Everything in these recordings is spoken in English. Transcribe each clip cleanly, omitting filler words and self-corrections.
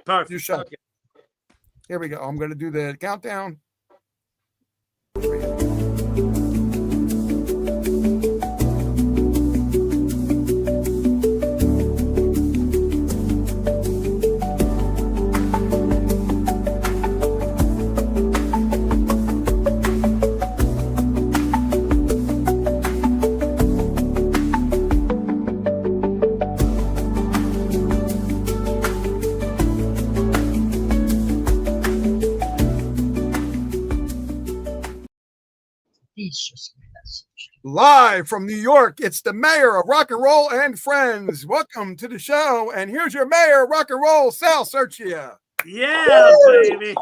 Perfect. You shut. Okay. Here we go. I'm going to do the countdown. Live from New York, it's the mayor of rock and roll and friends. Welcome to the show. And here's your mayor of rock and roll, Sal Serchia. Yeah, baby.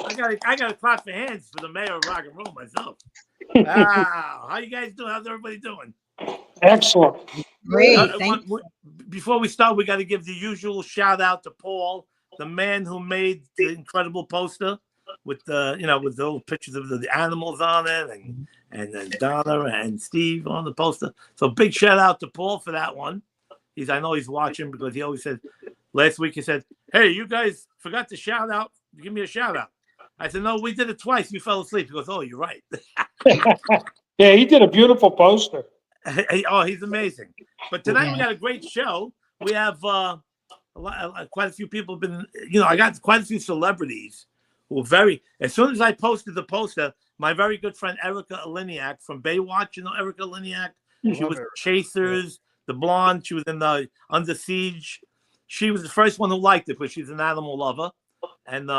I got to clap for hands for the mayor of rock and roll myself. Wow. How you guys doing? How's everybody doing? Excellent. Great. Thank you. Before we start, we got to give the usual shout out to Paul, the man who made the incredible poster with the, with the little pictures of the animals on it, and Donna and Steve on the poster. So big shout out to Paul for that one. I know he's watching because he always said, last week he said, "Hey, you guys forgot to shout out. Give me a shout out." I said, "No, we did it twice. You fell asleep." He goes, "Oh, you're right." Yeah, he did a beautiful poster. Oh, he's amazing. But tonight we got a great show. We have quite a few people have been, I got quite a few celebrities who were as soon as I posted the poster, my very good friend Erica Aliniak from Baywatch, Erica Aliniak? She was Chasers, the blonde. She was in the Under Siege. She was the first one who liked it because she's an animal lover. And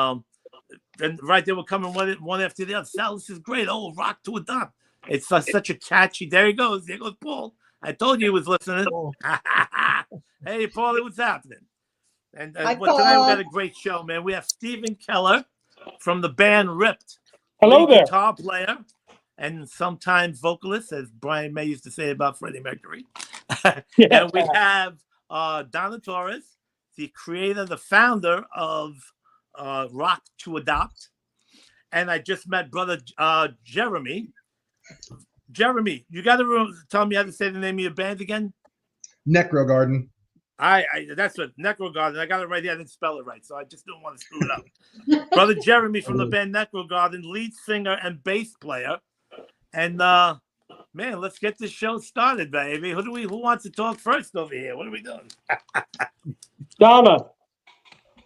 right, they were coming one after the other. Sal, this is great. Oh, Rock to Adopt. It's such a catchy. There he goes. There goes Paul. I told you he was listening. Hey, Paulie, what's happening? And tonight we got a great show, man. We have Steven Keller from the band Ripped. Hello there. Guitar player and sometimes vocalist, as Brian May used to say about Freddie Mercury. And we have Donna Torres, the creator, the founder of Rock to Adopt. And I just met brother Jeremy. Jeremy, you got to tell me how to say the name of your band again. Necro Garden. That's what Necro Garden. I got it right here. I didn't spell it right, so I just didn't want to screw it up. Brother Jeremy from the band Necro Garden, lead singer and bass player. And man, let's get this show started, baby. Who wants to talk first over here? What are we doing? Donna.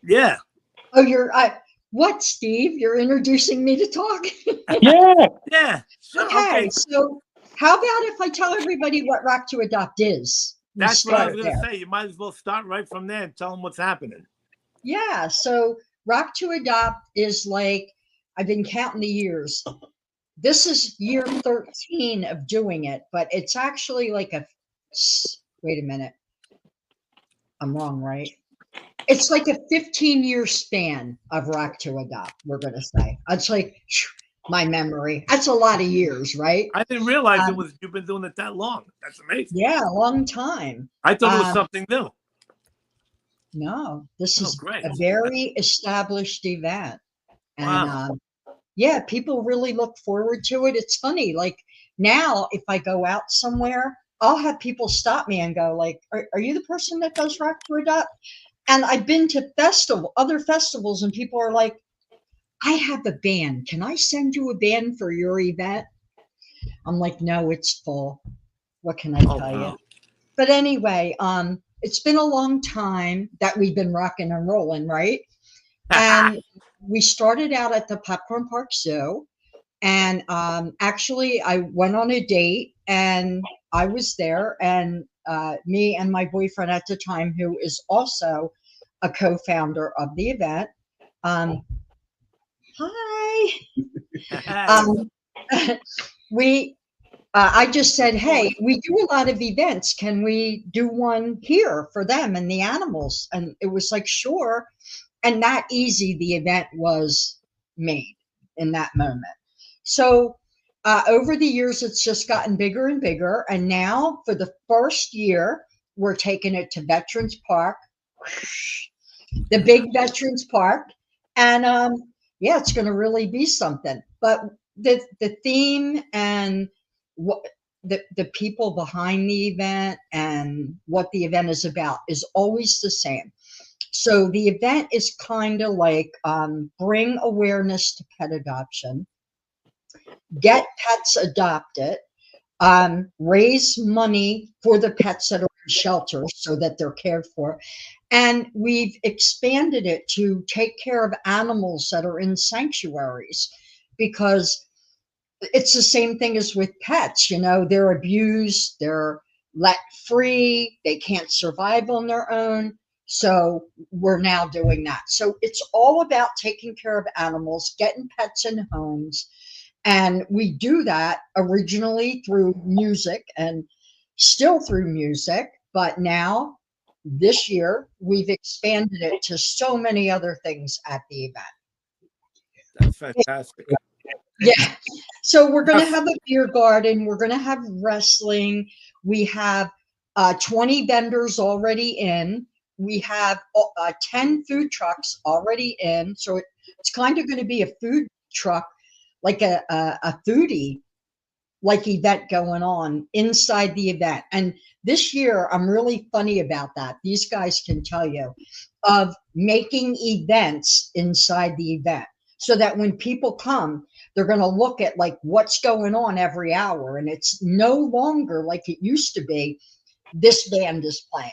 Yeah. Oh, what, Steve? You're introducing me to talk? Yeah. Yeah. Okay, so how about if I tell everybody what Rock to Adopt is? That's what I was going to say. You might as well start right from there and tell them what's happening. Yeah, so Rock to Adopt is like, I've been counting the years. This is year 13 of doing it, but it's actually like wait a minute. I'm wrong, right? It's like a 15-year span of Rock to Adopt, we're going to say. It's like my memory. That's a lot of years, right? I didn't realize you've been doing it that long. That's amazing. Yeah, a long time. I thought it was something new. No, this is great. a very established event. And Wow. yeah, people really look forward to it. It's funny, like now if I go out somewhere, I'll have people stop me and go like, are you the person that does Rock to Adopt? And I've been to other festivals, and people are like, I have a band. Can I send you a band for your event? I'm like, no, it's full. What can I tell you? But anyway, it's been a long time that we've been rocking and rolling, right? And we started out at the Popcorn Park Zoo. And actually, I went on a date, and I was there, and me and my boyfriend at the time, who is also a co-founder of the event. Hi. I just said, hey, we do a lot of events. Can we do one here for them and the animals? And it was like, sure. And that easy, the event was made in that moment. So over the years, it's just gotten bigger and bigger. And now for the first year, we're taking it to Veterans Park, the big Veterans Park. And yeah, it's going to really be something. But the theme and what the people behind the event and what the event is about is always the same. So the event is kind of like bring awareness to pet adoption, get pets adopted, raise money for the pets that are in shelters so that they're cared for. And we've expanded it to take care of animals that are in sanctuaries, because it's the same thing as with pets. You know, they're abused, they're let free, they can't survive on their own. So we're now doing that. So it's all about taking care of animals, getting pets in homes. And we do that originally through music and still through music. But now, this year, we've expanded it to so many other things at the event. That's fantastic. Yeah. So we're going to have a beer garden. We're going to have wrestling. We have 20 vendors already in. We have 10 food trucks already in. So it's kind of going to be a food truck, like a foodie like event going on inside the event. And this year, I'm really funny about that. These guys can tell you, of making events inside the event, so that when people come, they're going to look at like what's going on every hour. And it's no longer like it used to be, this band is playing,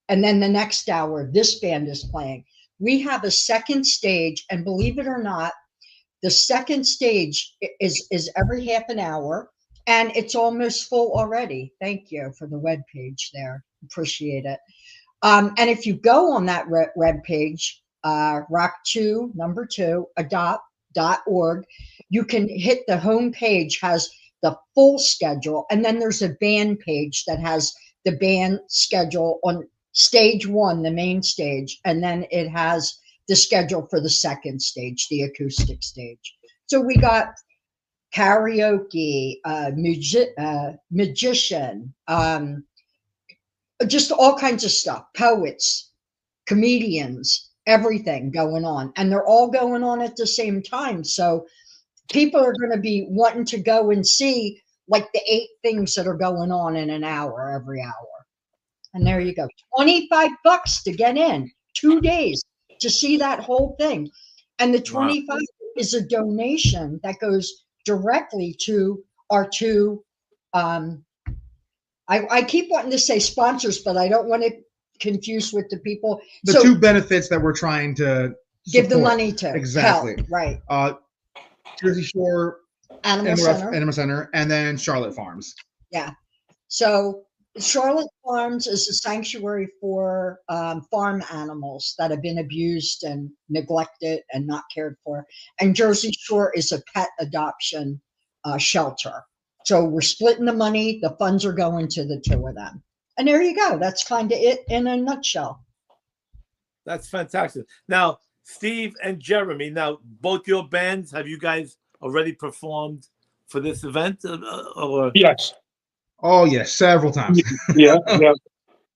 and then the next hour, this band is playing. We have a second stage, and believe it or not, the second stage is every half an hour, and it's almost full already. Thank you for the web page there. Appreciate it. And if you go on that web page, rock2 adopt.org, you can hit the home page, has the full schedule, and then there's a band page that has the band schedule on stage 1, the main stage, and then it has the schedule for the second stage, the acoustic stage. So we got karaoke, magician, just all kinds of stuff, poets, comedians, everything going on. And they're all going on at the same time. So people are going to be wanting to go and see like the 8 things that are going on in an hour, every hour. And there you go. $25 to get in, 2 days to see that whole thing. And the 25 is a donation that goes directly to our 2 I keep wanting to say sponsors, but I don't want to confuse with the people. The 2 benefits that we're trying to give the support. money to. Exactly. Help, right. Jersey Shore Animal Center, and then Charlotte Farms. Yeah. So Charlotte Farms is a sanctuary for farm animals that have been abused and neglected and not cared for. And Jersey Shore is a pet adoption shelter. So we're splitting the money. The funds are going to the 2 of them. And there you go. That's kind of it in a nutshell. That's fantastic. Now, Steve and Jeremy, now both your bands, have you guys already performed for this event? Or? Yes. Oh, yes, several times. Yeah.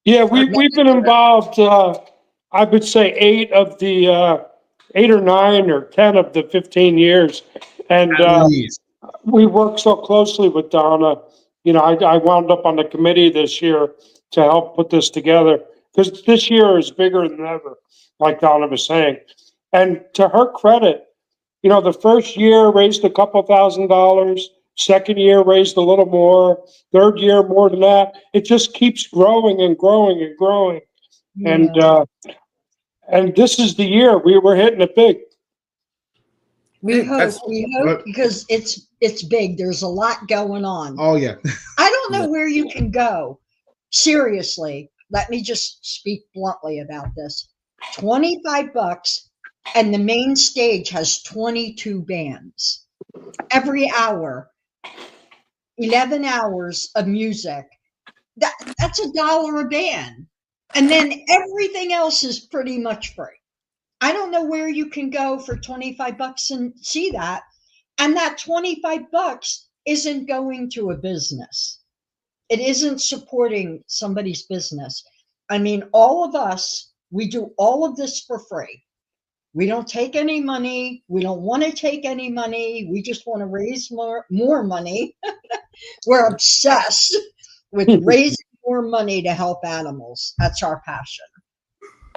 We've been involved. I would say 8 of the 8 or 9 or 10 of the 15 years, and we work so closely with Donna. You know, I wound up on the committee this year to help put this together, because this year is bigger than ever, like Donna was saying. And to her credit, you know, the first year raised a couple $1,000. Second year raised a little more. Third year more than that. It just keeps growing and growing and growing. Yeah. And this is the year we're hitting it big. We hope because it's big. There's a lot going on. Oh yeah. I don't know where you can go. Seriously, let me just speak bluntly about this. $25, and the main stage has 22 bands. Every hour, 11 hours of music. That's $1 a band. And then everything else is pretty much free. I don't know where you can go for $25 and see that. And that $25 isn't going to a business. It isn't supporting somebody's business. I mean, all of us, we do all of this for free. We don't take any money. We don't want to take any money. We just want to raise more money. We're obsessed with raising more money to help animals. That's our passion.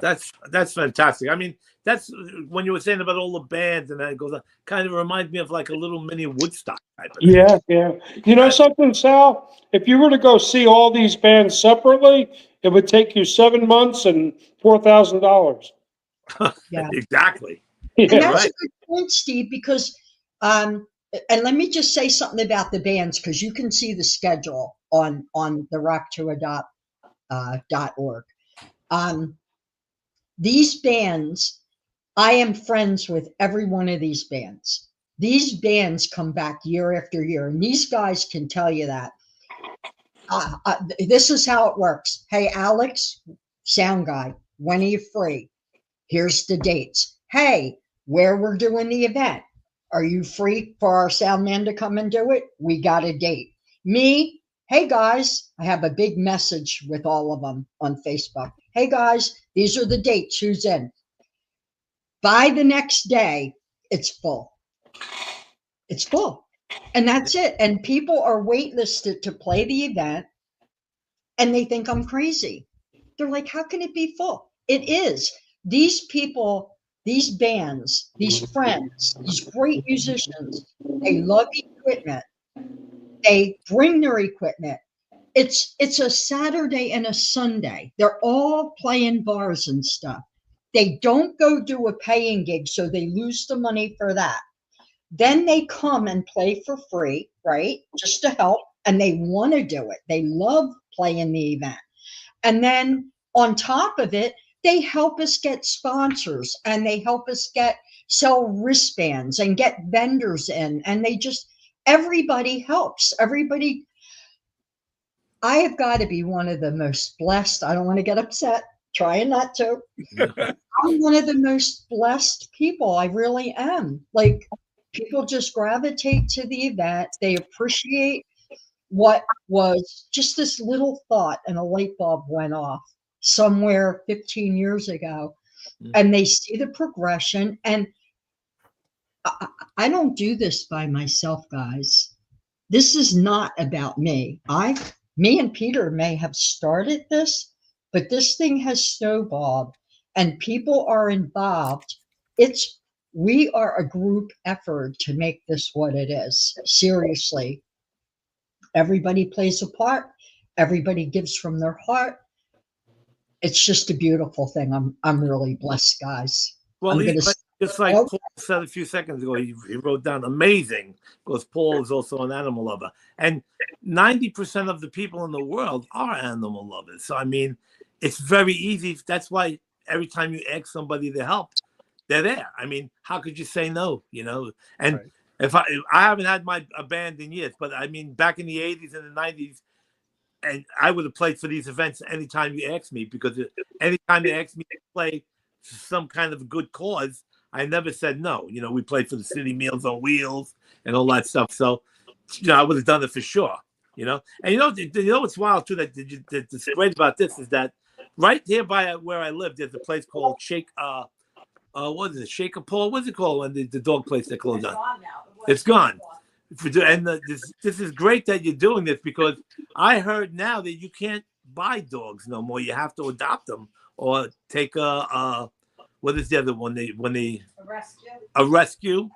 That's fantastic. I mean, that's when you were saying about all the bands and that goes on, kind of reminds me of like a little mini Woodstock type of thing. Yeah, yeah. You know something, Sal? If you were to go see all these bands separately, it would take you 7 months and $4,000. Yeah. Exactly. And Yeah, that's right. a good point, Steve, because and let me just say something about the bands, because you can see the schedule on the rocktoadopt.org. These bands, I am friends with every one of these bands. These bands come back year after year, and these guys can tell you that. This is how it works. Hey, Alex, sound guy, when are you free? Here's the dates. Hey, where we're doing the event. Are you free for our sound man to come and do it? We got a date. Me, hey guys, I have a big message with all of them on Facebook. Hey guys, these are the dates. Who's in? By the next day, it's full. It's full. And that's it. And people are waitlisted to play the event, and they think I'm crazy. They're like, how can it be full? It is. These people, these bands, these friends, these great musicians, they love equipment. They bring their equipment. It's a Saturday and a Sunday. They're all playing bars and stuff. They don't go do a paying gig, so they lose the money for that. Then they come and play for free, right? Just to help. And they want to do it. They love playing the event. And then on top of it, they help us get sponsors, and they help us sell wristbands and get vendors in. And everybody helps. Everybody. I have got to be one of the most blessed. I don't want to get upset, trying not to. I'm one of the most blessed people. I really am. Like, people just gravitate to the event. They appreciate what was just this little thought, and a light bulb went off somewhere 15 years ago, and they see the progression. And I don't do this by myself, guys. This is not about me. Me and Peter may have started this, but this thing has snowballed, and people are involved. We are a group effort to make this what it is. Seriously. Everybody plays a part. Everybody gives from their heart. It's just a beautiful thing. I'm really blessed, guys. Well, I'm just like Paul said a few seconds ago, he wrote down amazing, because Paul is also an animal lover. And 90% of the people in the world are animal lovers. So, I mean, it's very easy. That's why every time you ask somebody to help, they're there. I mean, how could you say no, you know? And Right. if I haven't had a band in years, but I mean, back in the 80s and the 90s, and I would have played for these events anytime you asked me, because anytime you asked me to play some kind of a good cause, I never said no. You know, we played for the city Meals on Wheels and all that stuff. So, you know, I would have done it for sure, you know. And you know what's wild too, that's great about this is that right here by where I live, there's a place called what is it? Shaker Paul? What's it called when the dog place that closed down? It's gone. And this is great that you're doing this, because I heard now that you can't buy dogs no more. You have to adopt them or take what is the other one? A rescue,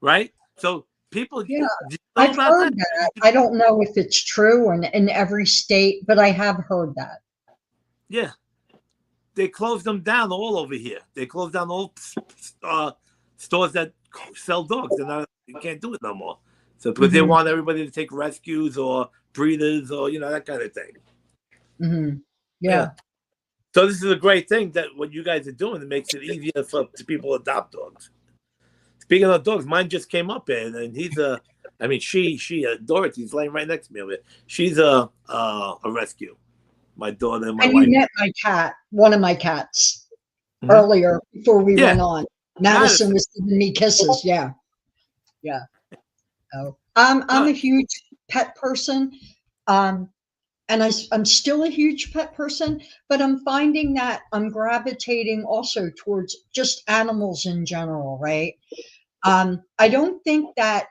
right? So people, Yeah, do you know I've about heard that. I don't know if it's true in every state, but I have heard that. Yeah, they closed them down all over here. They closed down all stores that sell dogs. You can't do it no more. So because they want everybody to take rescues or breeders or that kind of thing. Mm-hmm. Yeah. So this is a great thing that what you guys are doing. It makes it easier for people to adopt dogs. Speaking of dogs, mine just came up here, and she Dorothy's laying right next to me over here. She's a rescue. My daughter and my And wife. you met my cat, one of my cats, earlier before we went on. Madison was giving me kisses. Yeah. Yeah. Oh, I'm a huge pet person. And I'm still a huge pet person, but I'm finding that I'm gravitating also towards just animals in general, right? I don't think that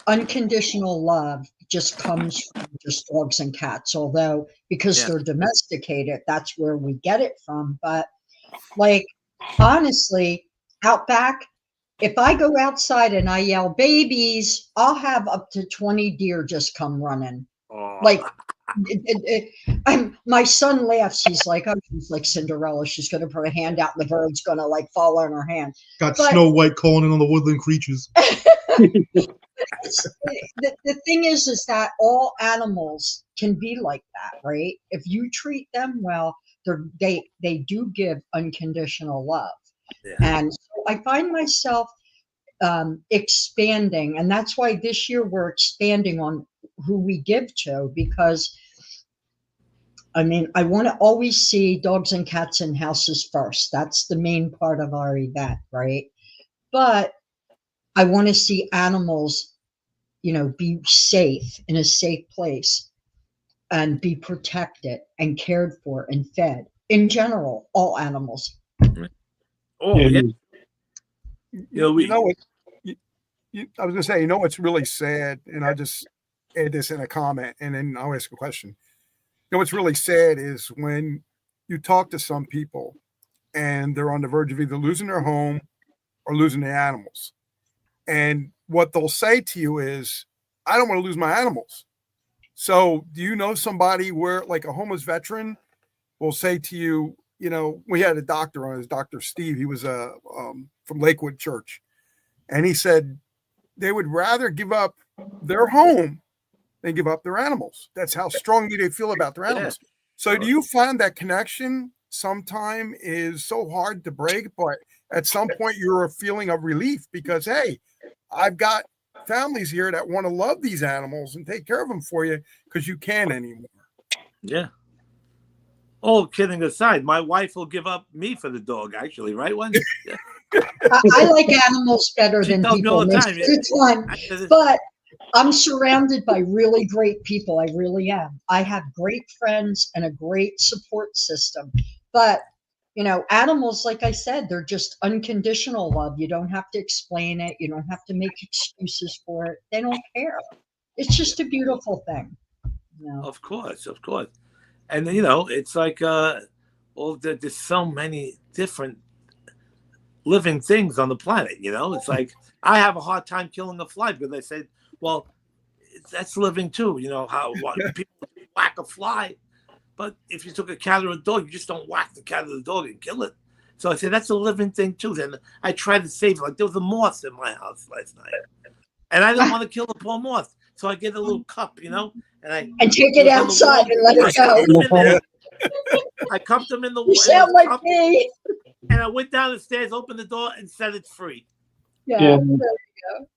unconditional love just comes from just dogs and cats, although because Yeah. they're domesticated, that's where we get it from. But like, honestly, out back, if I go outside and I yell babies, I'll have up to 20 deer just come running. Oh, Like, my son laughs. He's like, oh, she's like Cinderella. She's going to put a hand out and the bird's going to like fall on her hand. Got But- Snow White calling in on the woodland creatures. The thing is that all animals can be like that, right? If you treat them well, they do give unconditional love. Yeah. And so I find myself expanding, and that's why this year we're expanding on who we give to, because I mean, I want to always see dogs and cats in houses first. That's the main part of our event, right? But I want to see animals, be safe in a safe place and be protected and cared for and fed. In general, all animals. oh yeah. You we- know what? I was gonna say, what's really sad, and I'll just add this in a comment, and then I'll ask a question. What's really sad is when you talk to some people, and they're on the verge of either losing their home or losing their animals, and what they'll say to you is, "I don't want to lose my animals." So, do you know somebody where, like a homeless veteran, will say to you, we had a doctor on, his Dr. Steve. He was from Lakewood Church, and he said they would rather give up their home than give up their animals. That's how strongly they feel about their animals. So do you find that connection sometime is so hard to break, but at some point you're a feeling of relief because, hey, I've got families here that want to love these animals and take care of them for you because you can't anymore. Yeah. All kidding aside, my wife will give up me for the dog, actually, right, Wendy? Yeah. I like animals better She than tells me people all the most time, of the time. But I'm surrounded by really great people. I really am. I have great friends and a great support system. But, animals, like I said, they're just unconditional love. You don't have to explain it. You don't have to make excuses for it. They don't care. It's just a beautiful thing. Of course. And, it's like there's so many different living things on the planet, It's like I have a hard time killing a fly because they said, well, that's living too. People whack a fly, but if you took a cat or a dog, you just don't whack the cat or the dog and kill it. So I said that's a living thing too. Then I tried to save it. Like there was a moth in my house last night, and I didn't want to kill the poor moth, so I get a little cup, and take it outside and let it go. I cupped them in the You sound like cup, me. and I went down the stairs, opened the door, and set it free. Yeah.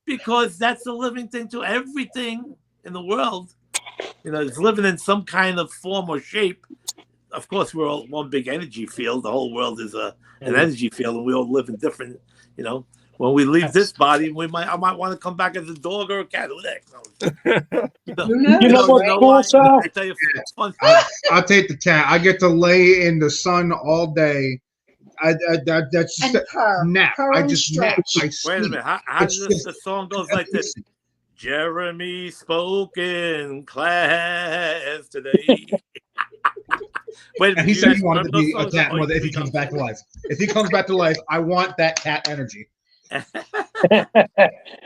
Because that's a living thing too. Everything in the world, is living in some kind of form or shape. Of course, we're all one big energy field. The whole world is an energy field, and we all live in different. When we leave this body, I might want to come back as a dog or a cat. Who the heck knows? Who knows? what's cool, Sal? I tell you, fun. I'll take the cat. I get to lay in the sun all day. That's just And purr. nap. Purr I and just nap. stretch. I Wait a sleep. minute. How It's does just- the song goes like this? Jeremy spoke in class today. Wait, And he said he you wanted to guys be a remember those cat songs? more if he comes back to life. If he comes back to life, I want that cat energy.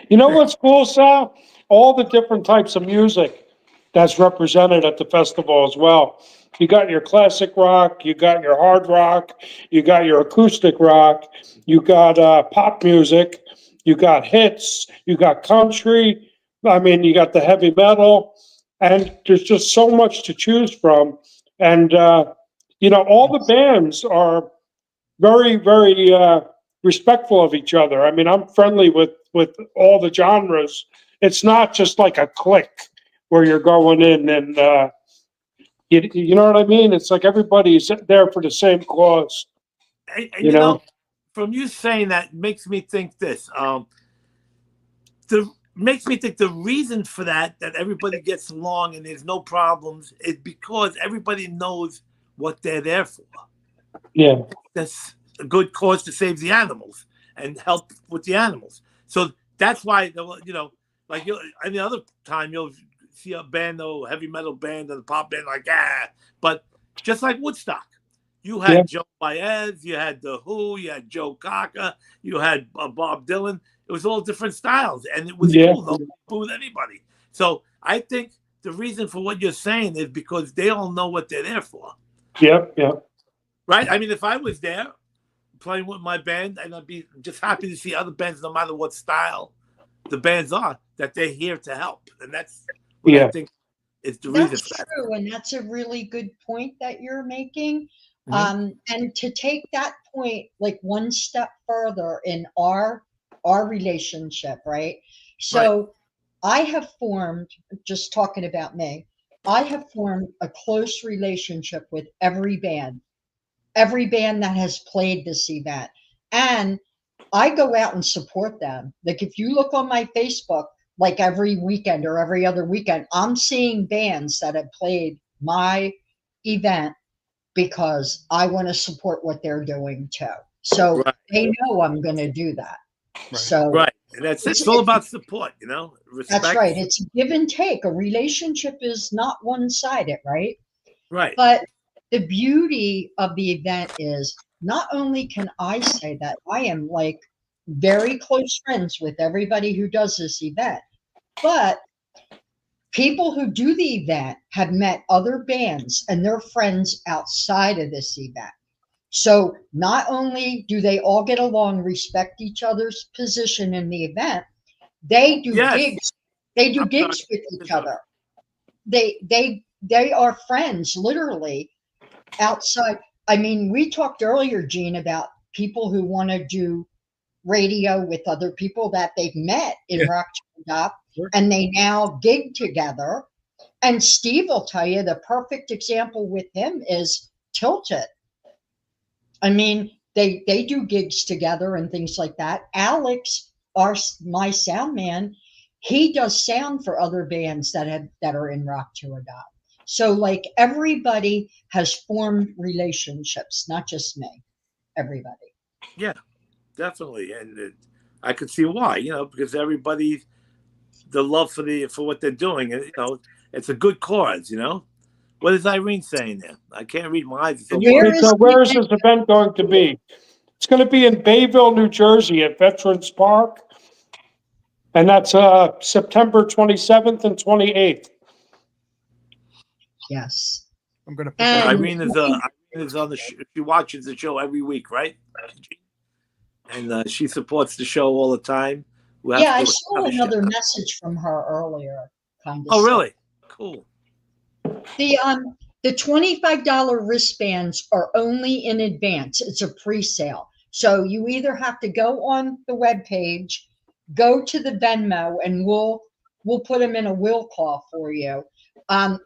You know what's cool, Sal? All the different types of music that's represented at the festival as well. You got your classic rock, you got your hard rock, you got your acoustic rock, you got pop music, you got hits, you got country. I mean, you got the heavy metal, and there's just so much to choose from. And, all the bands are very, very respectful of each other. I mean, I'm friendly with all the genres. It's not just like a clique where you're going in and, you know what I mean? It's like everybody's there for the same cause. And You know? from you saying that makes me think this. Makes me think the reason for that everybody gets along and there's no problems is because everybody knows what they're there for. Yeah. That's a good cause to save the animals and help with the animals. So that's why, like any other time, you'll see a band, or heavy metal band, or the pop band, like But just like Woodstock, you had Yeah. Joe Baez, you had The Who, you had Joe Cocker, you had Bob Dylan. It was all different styles, and it was Yeah. cool. Nobody booed anybody. So I think the reason for what you're saying is because they all know what they're there for, Yep. right? I mean, if I was there playing with my band, and I'd be just happy to see other bands, no matter what style the bands are, that they're here to help, and that's what Yeah. I think is the reason That's for that. true, and that's a really good point that you're making. Mhm. And to take that point like one step further in our relationship, right? So I have formed, just talking about me, I have formed a close relationship with every band that has played this event. And I go out and support them. Like if you look on my Facebook, like every weekend or every other weekend, I'm seeing bands that have played my event because I want to support what they're doing too. So Right. they know I'm going to do that. Right. So Right, and that's it. It's all about support, respect. that's right. It's a give and take. A relationship is not one-sided, right? Right. But the beauty of the event is not only can I say that I am like very close friends with everybody who does this event, but people who do the event have met other bands and their friends outside of this event. So not only do they all get along, respect each other's position in the event, they do Yes. gigs. They do I'm gigs sorry. with each other. They are friends literally outside. I mean, we talked earlier, Gene, about people who want to do radio with other people that they've met in Yeah. Rock Up, Sure. and they now gig together. And Steve will tell you the perfect example with him is Tilted. I mean, they do gigs together and things like that. Alex, my sound man, he does sound for other bands that are in Rock to Adopt. So like everybody has formed relationships, not just me. Everybody. Yeah, definitely, and I could see why. Because everybody, the love for what they're doing, and it's a good cause. What is Irene saying there? I can't read my eyes. It's so Where blurry. is Where is this event going to be? It's going to be in Bayville, New Jersey at Veterans Park. And that's September 27th and 28th. Yes. I'm going to put And- that. Irene is on the. She watches the show every week, right? And she supports the show all the time. We'll Yeah, have I to saw have a another shout. message from her earlier. Kind of. Oh, stuff. really? Cool. The $25 wristbands are only in advance. It's a pre-sale. So you either have to go on the webpage, go to the Venmo, and we'll put them in a will call for you.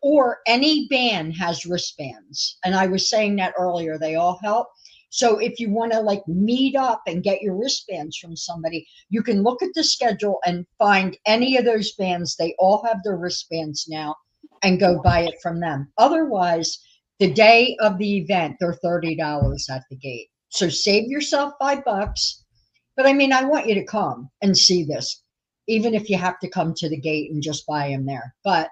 Or any band has wristbands. And I was saying that earlier, they all help. So if you want to like meet up and get your wristbands from somebody, you can look at the schedule and find any of those bands. They all have their wristbands now, and go buy it from them. Otherwise, the day of the event, they're $30 at the gate. So save yourself $5. But I mean, I want you to come and see this, even if you have to come to the gate and just buy them there. But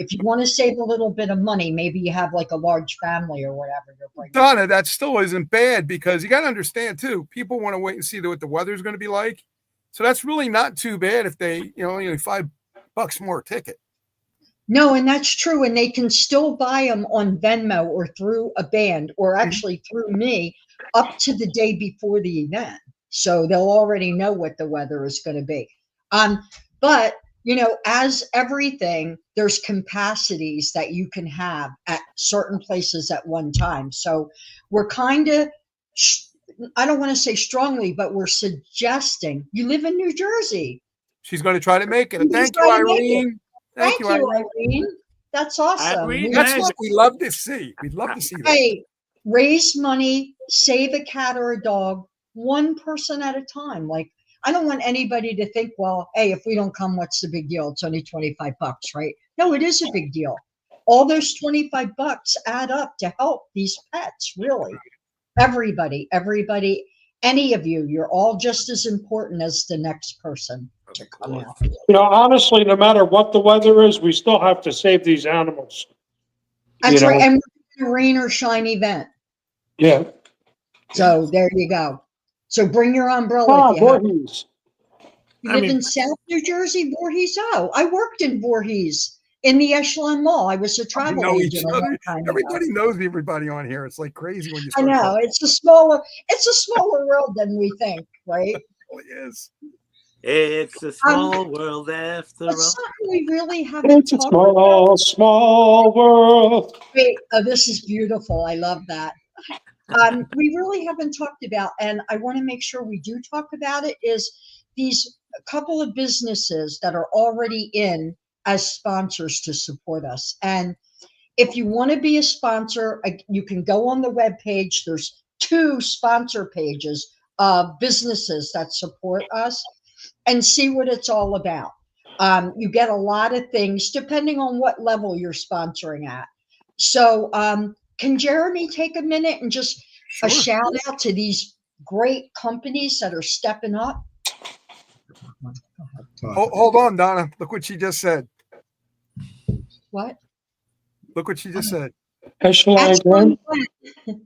if you want to save a little bit of money, maybe you have like a large family or whatever you're bringing. Donna, that still isn't bad because you got to understand too, people want to wait and see what the weather's going to be like. So that's really not too bad if they, only $5 more a ticket. No, and that's true. And they can still buy them on Venmo or through a band or actually through me up to the day before the event. So they'll already know what the weather is going to be. But, as everything, there's capacities that you can have at certain places at one time. So we're kind of, I don't want to say strongly, but we're suggesting you live in New Jersey. She's going to try to make it. She's Thank you, trying to make Irene. Thank you, Irene. Irene. That's awesome. Irene, That's Hey. what we love to see. We'd love to see that. Hey, raise money, save a cat or a dog, one person at a time. Like, I don't want anybody to think, well, hey, if we don't come, what's the big deal? It's only $25, right? No, it is a big deal. All those $25 add up to help these pets, really. Everybody, any of you, you're all just as important as the next person. to come out. Honestly, no matter what the weather is, we still have to save these animals. That's You right. know. And we're doing a rain or shine event. Yeah. So there you go. So bring your umbrella if you have. Voorhees. You I live mean- in South New Jersey, Voorhees? Oh, I worked in Voorhees in the Echelon Mall. I was a We travel know each agent a other. long time ago. Everybody knows everybody on here. It's like crazy when you I start know talking. it's a smaller world than we think, right? It really is. It's a small world after But all. something we really haven't It's a talked about. small, small world. Wait, oh, this is beautiful. I love that. We really haven't talked about, and I want to make sure we do talk about it, is these couple of businesses that are already in as sponsors to support us. And if you want to be a sponsor, you can go on the webpage. There's 2 sponsor pages of businesses that support us and see what it's all about. You get a lot of things depending on what level you're sponsoring at. So can Jeremy take a minute and just a Sure. shout out to these great companies that are stepping up? Hold on, Donna. Look what she just said. What? Look what she just said. Echelon Echelon again. Mall.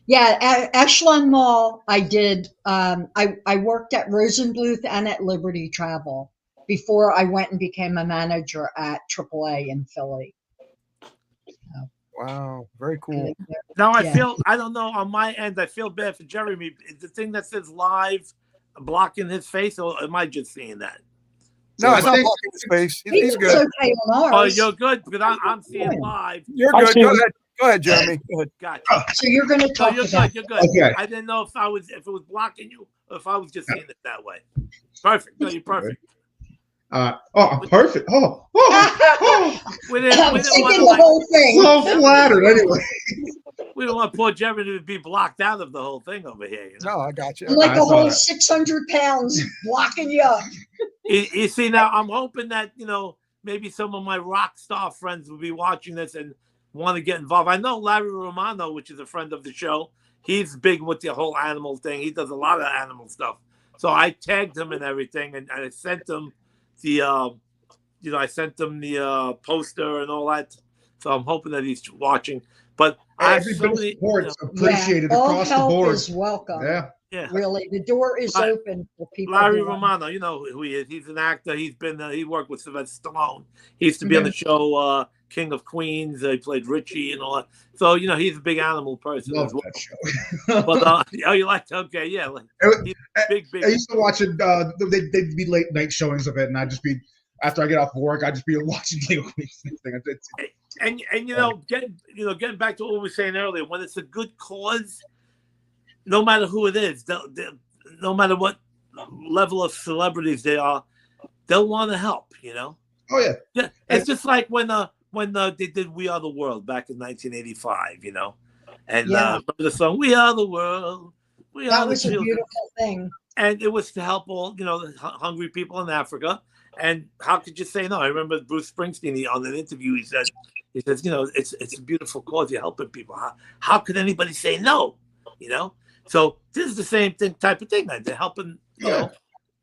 Yeah, Echelon Mall. I did. I worked at Rosenbluth and at Liberty Travel before I went and became a manager at AAA in Philly. Wow. Very cool. Now I Yeah. feel, I don't know, on my end, I feel bad for Jeremy. Is the thing that says live blocking his face, or am I just seeing that? No, I it's not think- blocking his face. He He's looks good. okay on Oh, ours. you're good because I'm seeing live. You're I good. see Go him. ahead. Go ahead, Jeremy. Go ahead. Gotcha. So you're going to No, talk you're about. good. You're good. Okay. I didn't know if it was blocking you or if I was just seeing it that way. Perfect. No, you're perfect. I'm perfect. Oh, We didn't, I'm we didn't thinking want the to, like, whole thing. so flattered. Anyway, we don't want poor Jeremy to be blocked out of the whole thing over here. You know? No, I got you. I'm like I a saw whole that. 600 pounds blocking you up. You see, now I'm hoping that, maybe some of my rock star friends will be watching this and want to get involved. I know Larry Romano, which is a friend of the show. He's big with the whole animal thing. He does a lot of animal stuff. So I tagged him and everything, and I sent him the, poster and all that. So I'm hoping that he's watching. But I have every so bit of many, support's appreciated all across the help board. is welcome. Yeah. yeah. Really, the door is Larry- open for people. Larry who want- Romano, you know who he is. He's an actor. He worked with Sylvester Stallone. He used to be on the show King of Queens. He played Richie and all that. So he's a big animal person Love as well. that show. But you liked? Okay, yeah, like, he's big. I used to watch it. They'd be late night showings of it, and I'd just be after I get off work, I'd just be watching King of Queens. And getting back to what we were saying earlier, when it's a good cause, no matter who it is, no matter what level of celebrities they are, they'll want to help. Oh yeah. Yeah, it's just like when they did "We Are the World" back in 1985, and Yeah. remember the song "We Are the World." We That are was the a children. beautiful thing. And it was to help all the hungry people in Africa. And how could you say no? I remember Bruce Springsteen on an interview. He says, it's a beautiful cause. You're helping people. How could anybody say no? So this is the same type of thing. They're helping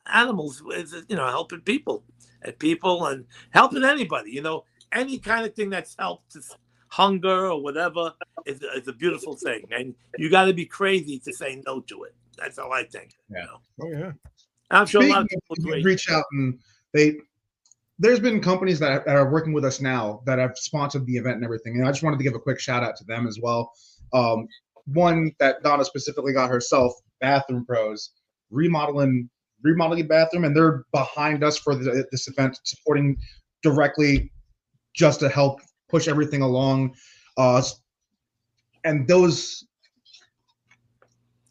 animals, helping people and helping anybody. Any kind of thing that's helped hunger or whatever is a beautiful thing. And you got to be crazy to say no to it. That's how I think. Yeah. Oh yeah. I'm sure a lot of Speaking people of, agree. reach out and there's been companies that are working with us now that have sponsored the event and everything. And I just wanted to give a quick shout out to them as well. One that Donna specifically got herself, Bathroom Pros, remodeling bathroom, and they're behind us for this event, supporting directly just to help push everything along. And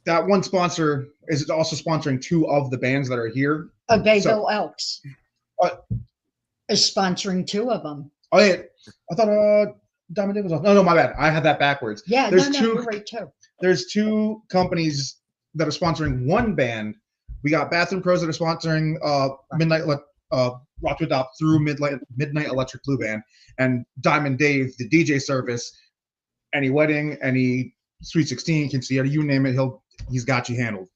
that one sponsor is also sponsoring 2 of the bands that are here. Bayville Elks What? is sponsoring 2 of them. Oh yeah, I thought Diamond Dave was off. No, my bad. I had that backwards. Yeah, There's no, two- you're right too. There's 2 companies that are sponsoring one band. We got Bathroom Pros that are sponsoring Midnight Rock to Adopt through Midnight Electric Blue Band, and Diamond Dave, the DJ service. Any wedding, any Sweet 16, quinceañera, you name it, he's got you handled.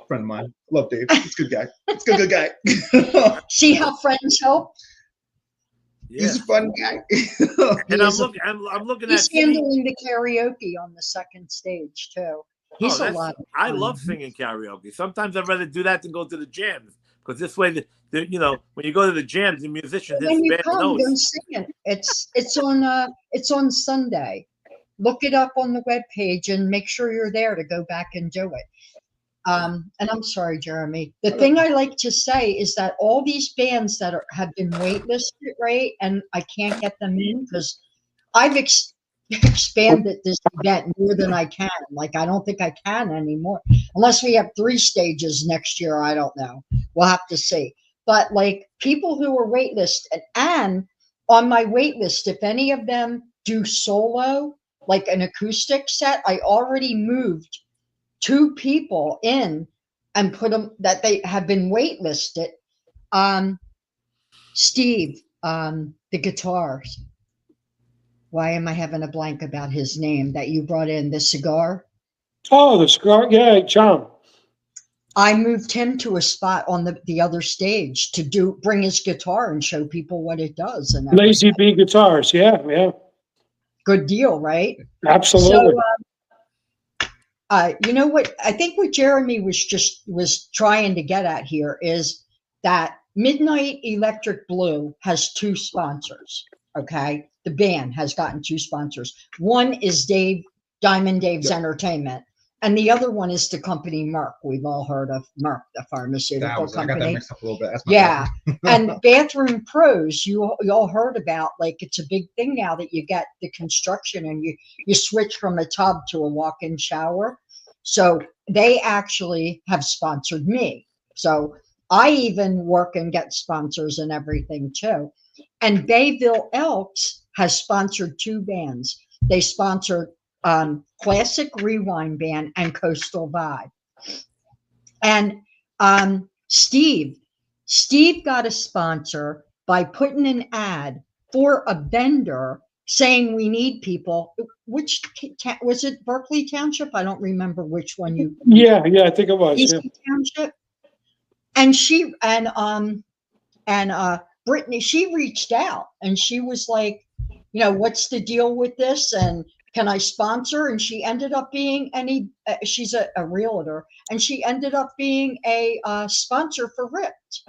Friend of mine, love Dave. He's a good guy. He's a good guy. See how friends help? Yeah. He's a fun guy. And is I'm looking He's at Steve. handling the karaoke on the second stage too. He's a that's- lot of I fun. love singing karaoke. Sometimes I'd rather do that than go to the jams because this way, you know, when you go to the jams, the musicians When you hit come, notes. go sing it. It's on Sunday. Look it up on the webpage and make sure you're there to go back and do it. And I'm sorry, Jeremy. The thing I like to say is that all these bands that have been waitlisted, right? And I can't get them in because I've expanded this event more than I can. Like, I don't think I can anymore. Unless we have 3 stages next year, I don't know. We'll have to see. But like people who are waitlisted, and on my wait list, if any of them do solo, like an acoustic set, I already moved 2 people in and put them that they have been waitlisted. Steve, the guitars. Why am I having a blank about his name that you brought in? The cigar. Oh, the scar. Yeah, John. I moved him to a spot on the other stage to bring his guitar and show people what it does. And Lazy Bee guitars. Yeah, yeah. good deal, right? Absolutely. So, you know what? I think what Jeremy was trying to get at here is that Midnight Electric Blue has 2 sponsors. Okay, the band has gotten 2 sponsors. One is Diamond Dave's Entertainment, and the other one is the company Merck. We've all heard of Merck, the pharmaceutical I got that company. mixed up a little bit. That's my Yeah, fault. and Bathroom Pros, you all heard about. Like, it's a big thing now that you get the construction and you switch from a tub to a walk-in shower. So they actually have sponsored me. So I even work and get sponsors and everything too. And Bayville Elks has sponsored 2 bands. They sponsored Classic Rewind Band and Coastal Vibe. And Steve got a sponsor by putting an ad for a vendor saying we need people. Which was it? Berkeley Township? I don't remember which one you. Yeah, I think it was. Yeah. Easton Township. And Brittany, she reached out and she was like, you know, what's the deal with this? And can I sponsor? And she ended up being she's a realtor, and she ended up being a sponsor for Ripped.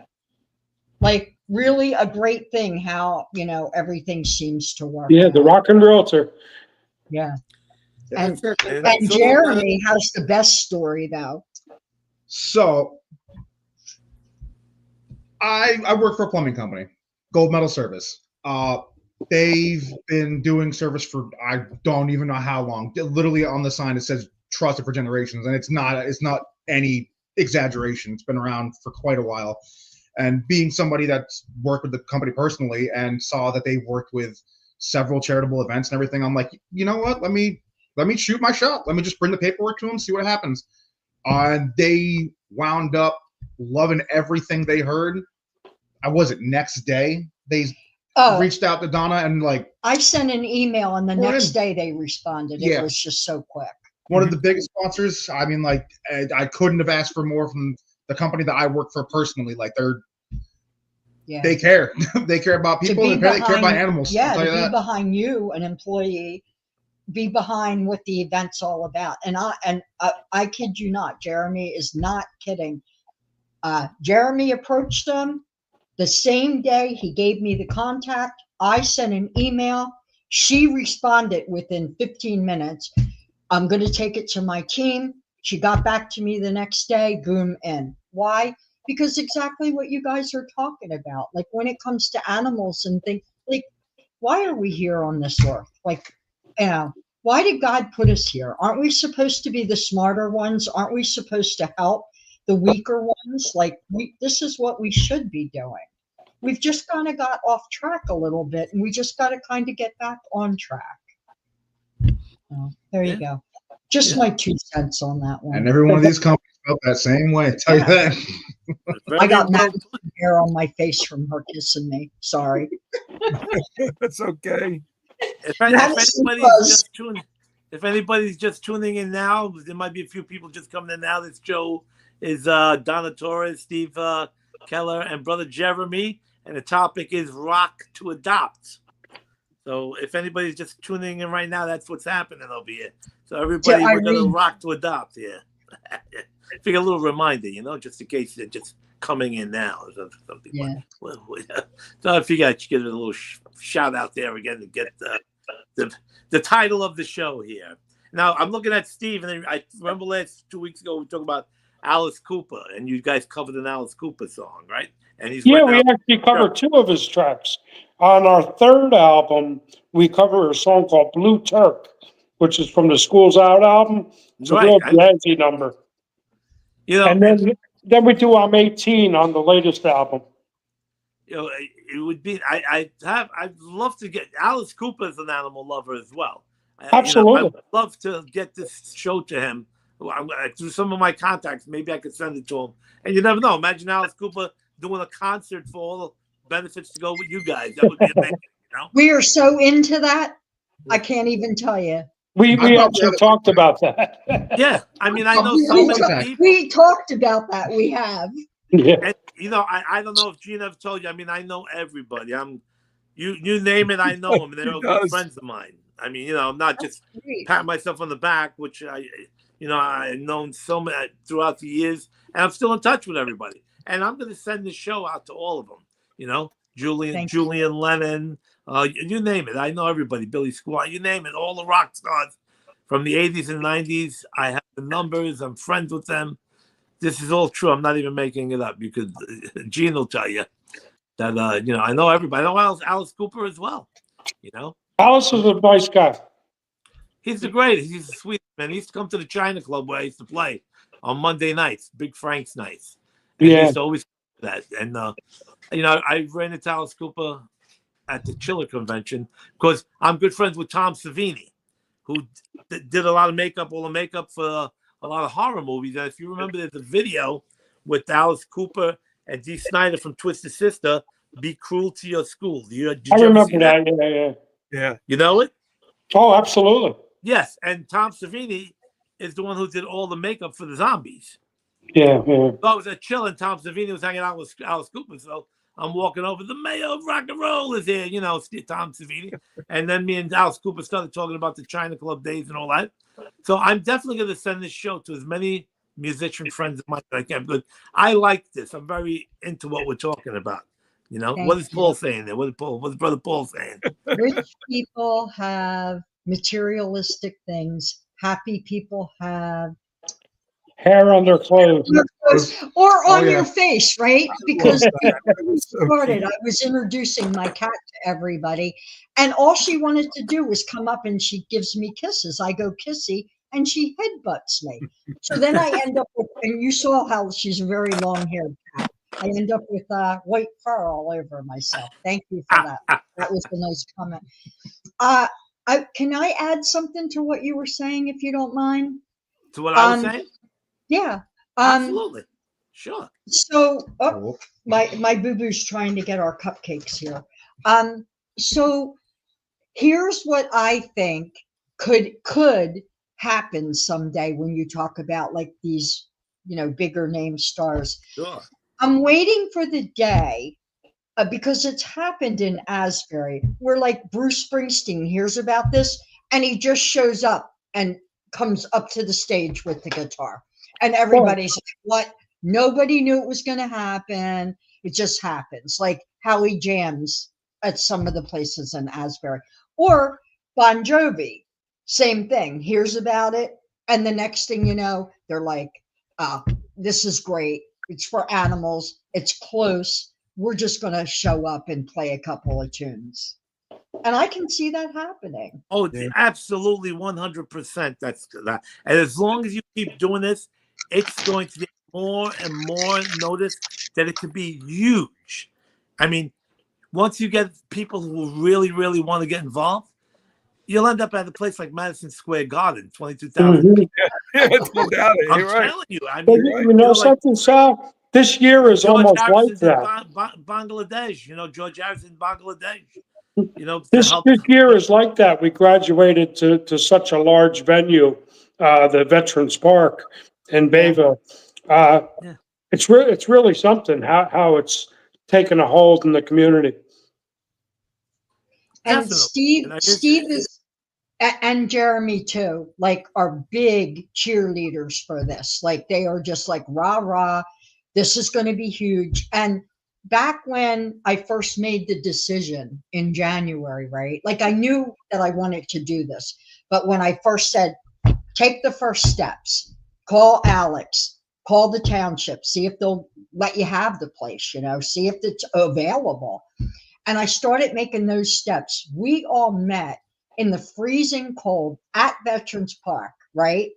Like, really a great thing how, you know, everything seems to work. Yeah, out. the rock and realtor. Yeah. And And so, Jeremy has the best story though. So I work for a plumbing company, Gold Metal Service. They've been doing service for I don't even know how long. Literally on the sign it says trusted for generations, and it's not any exaggeration. It's been around for quite a while. And being somebody that's worked with the company personally and saw that they worked with several charitable events and everything, I'm like, you know what? Let me shoot my shot. Let me just bring the paperwork to them, see what happens. And they wound up loving everything they heard. Next day they reached out to Donna and like I sent an email and the Well, next day they responded. Yeah. It was just so quick. one of the biggest sponsors. I mean, like I couldn't have asked for more from the company that I work for personally. Like Yeah. they care. They care about To people. be They care about behind- animals. Yeah, I'll tell to you be that. behind you, an employee, be behind what the event's all about. And I kid you not, Jeremy is not kidding. Jeremy approached them the same day he gave me the contact. I sent an email. She responded within 15 minutes. I'm going to take it to my team. She got back to me the next day, boom, in. Why? Because exactly what you guys are talking about. Like, when it comes to animals and things, like, why are we here on this earth? Like, you know, why did God put us here? Aren't we supposed to be the smarter ones? Aren't we supposed to help the weaker ones? Like, this is what we should be doing. We've just kind of got off track a little bit, and we just got to kind of get back on track. So, there you go. Just my 2 cents on that one. And every one of these companies felt that same way. I tell you that. I got mad hair on my face from her kissing me. Sorry. That's okay. If That's anybody's because- just if anybody's just tuning in now, there might be a few people just coming in now. This show is Donna Torres, Steve Keller and brother Jeremy, and the topic is Rock to Adopt. So if anybody's just tuning in right now, that's what's happening over here. So everybody, we're going to rock to adopt here. Figure a little reminder, just in case they're just coming in now. Or something. Yeah. So I figure I should give it a little shout out there again to get the title of the show here. Now I'm looking at Steve, and I remember last 2 weeks ago we talked about Alice Cooper, and you guys covered an Alice Cooper song, right? And he's we actually covered two of his tracks. On our third album, we cover a song called Blue Turk, which is from the School's Out album. It's a real jazzy number. And then we do I'm 18 on the latest album. It would be I'd love to get Alice Cooper as an animal lover as well. Absolutely. I'd love to get this show to him. Through some of my contacts, maybe I could send it to him. And you never know. Imagine Alice Cooper doing a concert for all the benefits to go with you guys. That would be amazing. We are so into that. I can't even tell you. We actually talked about that. Yeah, I mean, I know so many people. We talked about that. We have. Yeah. And, I don't know if Gene ever told you. I mean, I know everybody. You name it, I know them. They're all good friends of mine. I mean, I'm not just patting myself on the back, which I've known so many throughout the years, and I'm still in touch with everybody. And I'm going to send this show out to all of them. Julian Lennon, you name it. I know everybody. Billy Squire, you name it. All the rock stars from the 80s and 90s. I have the numbers. I'm friends with them. This is all true. I'm not even making it up. Because Gene will tell you that I know everybody. I know Alice Cooper as well. Alice is a nice guy. He's the greatest. He's the sweet man. He used to come to the China Club where I used to play on Monday nights, Big Frank's nights. And he used to always do that. And I ran into Alice Cooper at the Chiller convention because I'm good friends with Tom Savini, who did a lot of makeup, all the makeup for a lot of horror movies. And if you remember, there's a video with Alice Cooper and Dee Snider from Twisted Sister, "Be Cruel to Your School." Did you remember that. Yeah. You know it? Oh, absolutely. Yes, and Tom Savini is the one who did all the makeup for the zombies. Yeah. So I was at Chill, and Tom Savini was hanging out with Alice Cooper. So I'm walking over. The mayor of rock and roll is here, Tom Savini. And then me and Alice Cooper started talking about the China Club days and all that. So I'm definitely going to send this show to as many musician friends of mine as I can. But I like this. I'm very into what we're talking about. What is Paul saying there? What is Brother Paul saying? Rich people have materialistic things. Happy people have hair on their clothes. Or on your face, right? Because started, I was introducing my cat to everybody, and all she wanted to do was come up and she gives me kisses. I go kissy, and she headbutts me. So then I end up with, and you saw how she's a very long-haired cat. I end up with white fur all over myself. Thank you for that. That was a nice comment. Can I add something to what you were saying, if you don't mind? To what I was saying? Yeah. Absolutely. Sure. So my boo-boo's trying to get our cupcakes here. So here's what I think could happen someday when you talk about like these, bigger name stars. Sure. I'm waiting for the day because it's happened in Asbury where like Bruce Springsteen hears about this and he just shows up and comes up to the stage with the guitar. And everybody's like, what? Nobody knew it was going to happen. It just happens. Like Howie jams at some of the places in Asbury. Or Bon Jovi, same thing. Hears about it. And the next thing you know, they're like, this is great. It's for animals. It's close. We're just going to show up and play a couple of tunes. And I can see that happening. Oh, absolutely, 100%. That's that. And as long as you keep doing this, it's going to get more and more notice that it could be huge. I mean, once you get people who really, really want to get involved, you'll end up at a place like Madison Square Garden, 22,000 people. Yeah, no doubt. I'm You're right. telling you. I mean, You know something, Sal? This year is George almost Harrison's like in that. Bangladesh. George Harrison in Bangladesh. This year is like that. We graduated to such a large venue, the Veterans Park in Bayville. it's really something how it's taken a hold in the community. And Definitely. Steve, And I guess Steve is, and Jeremy too, like are big cheerleaders for this. Like they are just like rah rah. This is going to be huge. And back when I first made the decision in January, right? Like I knew that I wanted to do this, but when I first said, take the first steps, call Alex, call the township, see if they'll let you have the place, you know, see if it's available. And I started making those steps. We all met in the freezing cold at Veterans Park, right?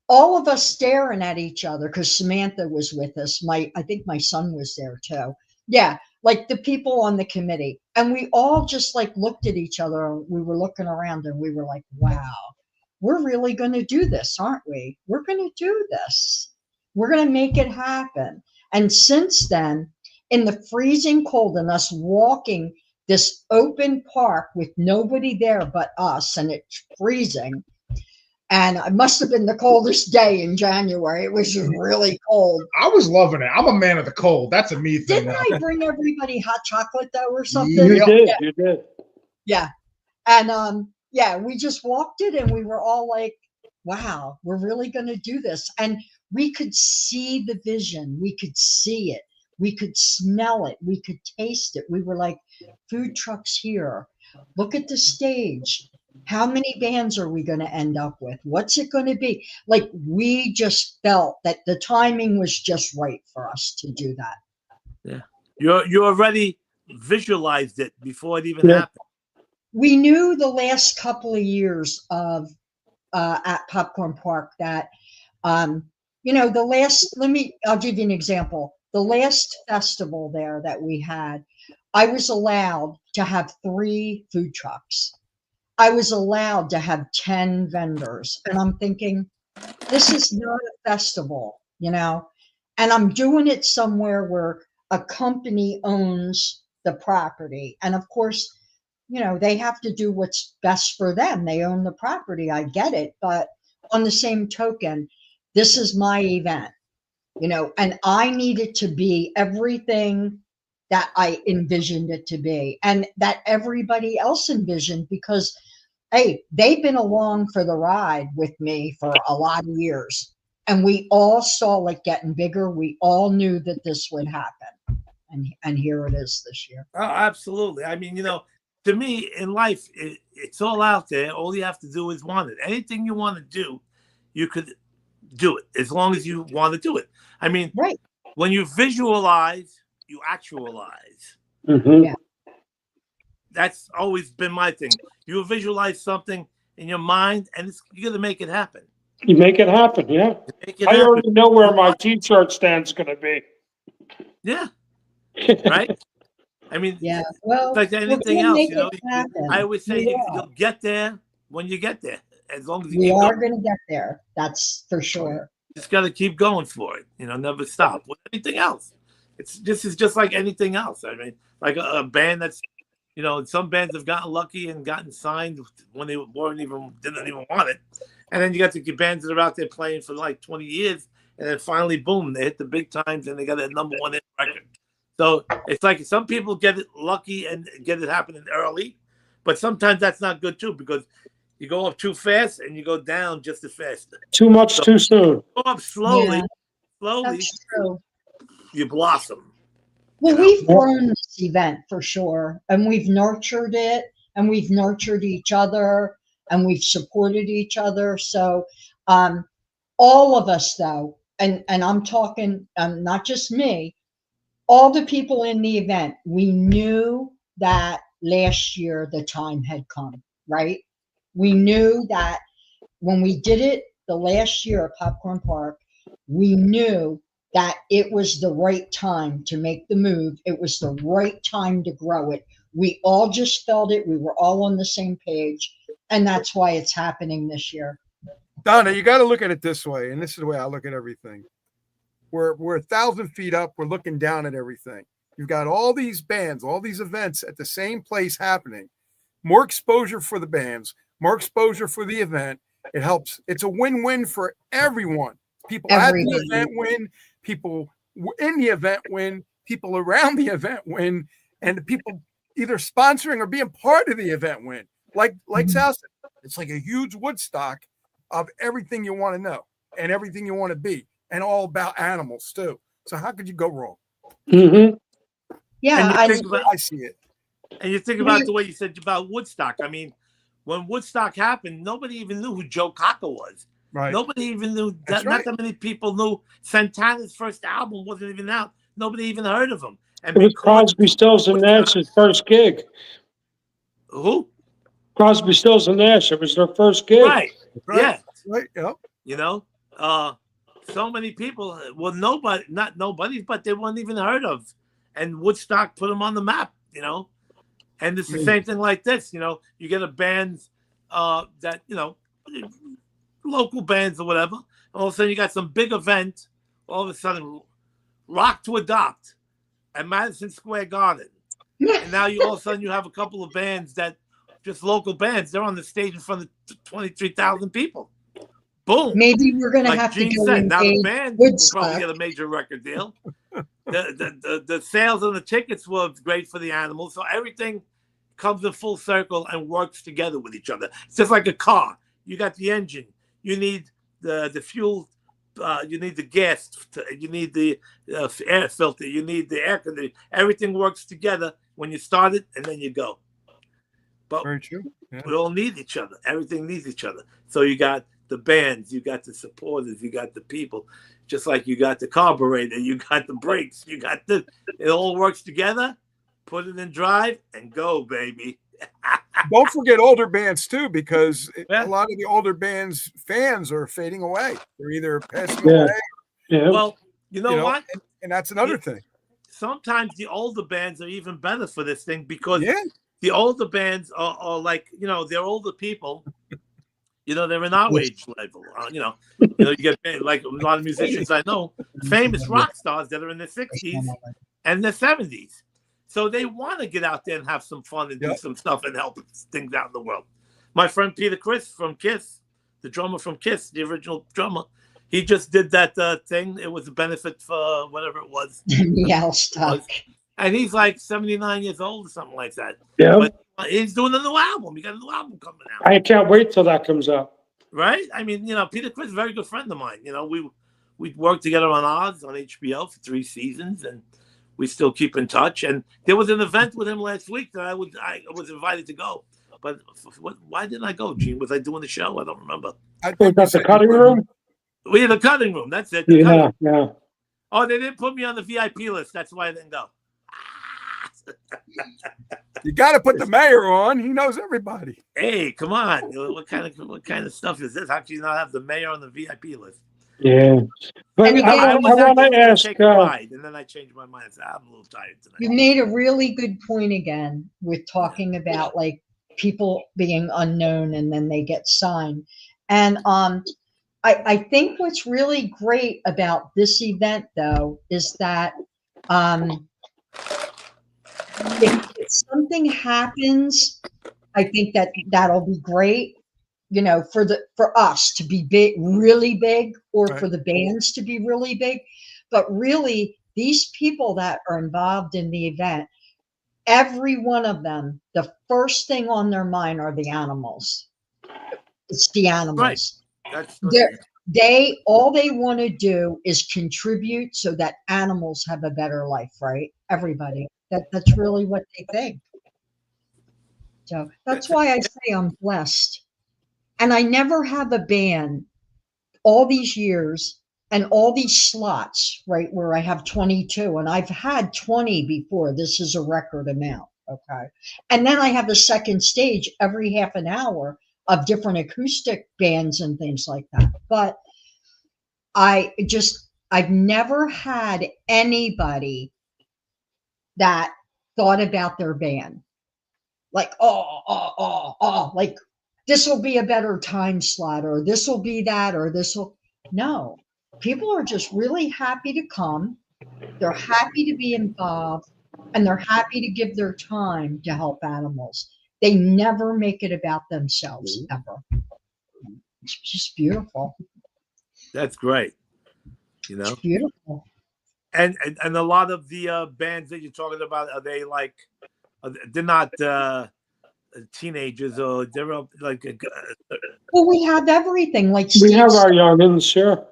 All of us staring at each other because Samantha was with us. I think my son was there too. Yeah, like the people on the committee. And we all just like looked at each other. We were looking around and we were like, wow, we're really going to do this, aren't we? We're going to do this. We're going to make it happen. And since then, in the freezing cold and us walking this open park with nobody there but us, and it's freezing. And it must have been the coldest day in January. It was just really cold. I was loving it. I'm a man of the cold. That's a me thing. Didn't I bring everybody hot chocolate though, or something? Yeah. You did. Yeah. And yeah, we just walked it and we were all like, wow, we're really going to do this. And we could see the vision. We could see it. We could smell it. We could taste it. We were like, food trucks here. Look at the stage. How many bands are we going to end up with? What's it going to be? Like, we just felt that the timing was just right for us to do that. Yeah. You already visualized it before it even Yeah. happened. We knew the last couple of years of at Popcorn Park that, you know, I'll give you an example. The last festival there that we had, I was allowed to have 3 food trucks. I was allowed to have 10 vendors. And I'm thinking, this is not a festival, you know, and I'm doing it somewhere where a company owns the property. And of course, you know, they have to do what's best for them. They own the property. I get it. But on the same token, this is my event, you know, and I need it to be everything that I envisioned it to be and that everybody else envisioned, because, hey, they've been along for the ride with me for a lot of years. And we all saw it getting bigger. We all knew that this would happen. And here it is this year. Oh, absolutely. I mean, you know, to me in life, it's all out there. All you have to do is want it. Anything you want to do, you could do it as long as you want to do it. I mean, Right. when you visualize, you actualize. Mm-hmm. Yeah. That's always been my thing. You visualize something in your mind, and you're going to make it happen. You make it happen, yeah. Make it I happen. already know where my t-shirt stand's going to be. Yeah, right? I mean, Yeah. Well, it's like we're anything gonna else, make you know. it happen. I always say We are. you'll get there when you get there. As long as you We keep are going. going to get there. That's for sure. Just got to keep going for it. You know, never stop. With anything else, this is just like anything else. I mean, like a band that's, you know, some bands have gotten lucky and gotten signed when they didn't even want it, and then you got the bands that are out there playing for like 20 years, and then finally, boom, they hit the big times and they got a #1 hit record. So it's like some people get it lucky and get it happening early, but sometimes that's not good too, because you go up too fast and you go down just as fast. Too much too soon. Go up slowly, Yeah. slowly, That's true. you blossom. Well, You know? we've grown this event for sure, and we've nurtured it, and we've nurtured each other, and we've supported each other. So, all of us, though, and I'm talking not just me, all the people in the event, we knew that last year the time had come, right? We knew that when we did it the last year at Popcorn Park, we knew that it was the right time to make the move. It was the right time to grow it. We all just felt it. We were all on the same page. And that's why it's happening this year. Donna, you got to look at it this way, and this is the way I look at everything. We're 1,000 feet up. We're looking down at everything. You've got all these bands, all these events at the same place happening. More exposure for the bands, more exposure for the event. It helps. It's a win-win for everyone. People at the Everybody. event win. People in the event win, people around the event win, and the people either sponsoring or being part of the event win. Like Sal said, it's like a huge Woodstock of everything you want to know and everything you want to be, and all about animals too. So how could you go wrong? Mm-hmm. Yeah, And you think about, I see it. and you think about the way you said about Woodstock. I mean, when Woodstock happened, nobody even knew who Joe Cocker was. Right. Nobody even knew That's that. right. Not that many people knew Santana's first album wasn't even out. Nobody even heard of him. And It was because Crosby, Stills, and Nash's first gig. who? Crosby, Stills, and Nash. It was their first gig. Right. Yeah. Right. Yep. You know, so many people. Well, nobody, not nobody, but they weren't even heard of. And Woodstock put them on the map. You know, and it's the same thing like this. You know, you get a band that local bands or whatever. All of a sudden, you got some big event. All of a sudden, Rock to Adopt at Madison Square Garden, and now all of a sudden you have a couple of bands that just local bands. They're on the stage in front of 23,000 people. Boom. maybe we're gonna Like have Gene to go said, now the invade band will Woodstock. probably get a major record deal. The sales of the tickets were great for the animals, so everything comes in full circle and works together with each other. It's just like a car. You got the engine. You need the fuel. You need the gas. You need the air filter. You need the air conditioning. Everything works together when you start it, and then you go. But Very true. Yeah. we all need each other. Everything needs each other. So you got the bands, you got the supporters, you got the people. Just like you got the carburetor, you got the brakes, you got the. It all works together. Put it in drive and go, baby. Don't forget older bands too, because Yeah. a lot of the older bands fans are fading away. They're either passing Yeah. away, Yeah. Well, you know what? and that's another thing. Sometimes the older bands are even better for this thing because Yeah. the older bands are like, they're older people. They're in our age level. You get like a lot of musicians I know, famous rock stars that are in their 60s and their 70s. So they want to get out there and have some fun and do some stuff and help things out in the world. My friend Peter Criss from Kiss, the drummer from Kiss, the original drummer, he just did that thing. It was a benefit for whatever it was. Yellowstock. And he's like 79 years old or something like that. Yeah. But he's doing a new album. He got a new album coming out. I can't wait till that comes out. Right? I mean, Peter Criss is a very good friend of mine. We worked together on Oz on HBO for 3 seasons, and we still keep in touch. And there was an event with him last week that I was invited to go. But why didn't I go, Gene? Was I doing the show? I don't remember. I We think got the cutting room. We had the cutting room. That's it. The cutting Yeah. room. Yeah. Oh, they didn't put me on the VIP list. That's why I didn't go. You got to put the mayor on. He knows everybody. Hey, come on! What kind of stuff is this? How can you not have the mayor on the VIP list? Yeah. But And again, I was want actually to gonna ask. take a ride, and then I changed my mind. I said, I'm a little tired You tonight. made a really good point again with talking about like people being unknown and then they get signed. And I think what's really great about this event though is that if something happens, I think that'll be great, for us to be big, really big, or Right. for the bands to be really big. But really, these people that are involved in the event, every one of them, the first thing on their mind are the animals. It's the animals. That's All they want to do is contribute so that animals have a better life, right? Everybody. That's really what they think. So that's why I say I'm blessed. And I never have a band all these years and all these slots, right, where I have 22, and I've had 20 before. This is a record amount. Okay. And then I have a second stage every half an hour of different acoustic bands and things like that. But I've never had anybody that thought about their band like, like this will be a better time slot, or this will be that, or this will. No, people are just really happy to come. They're happy to be involved, and they're happy to give their time to help animals. They never make it about themselves, ever. It's just beautiful. great. It's beautiful. And a lot of the bands that you're talking about, are they like they're not teenagers, or they're like Well, we have everything, like We Steve have said, our youngins, sure.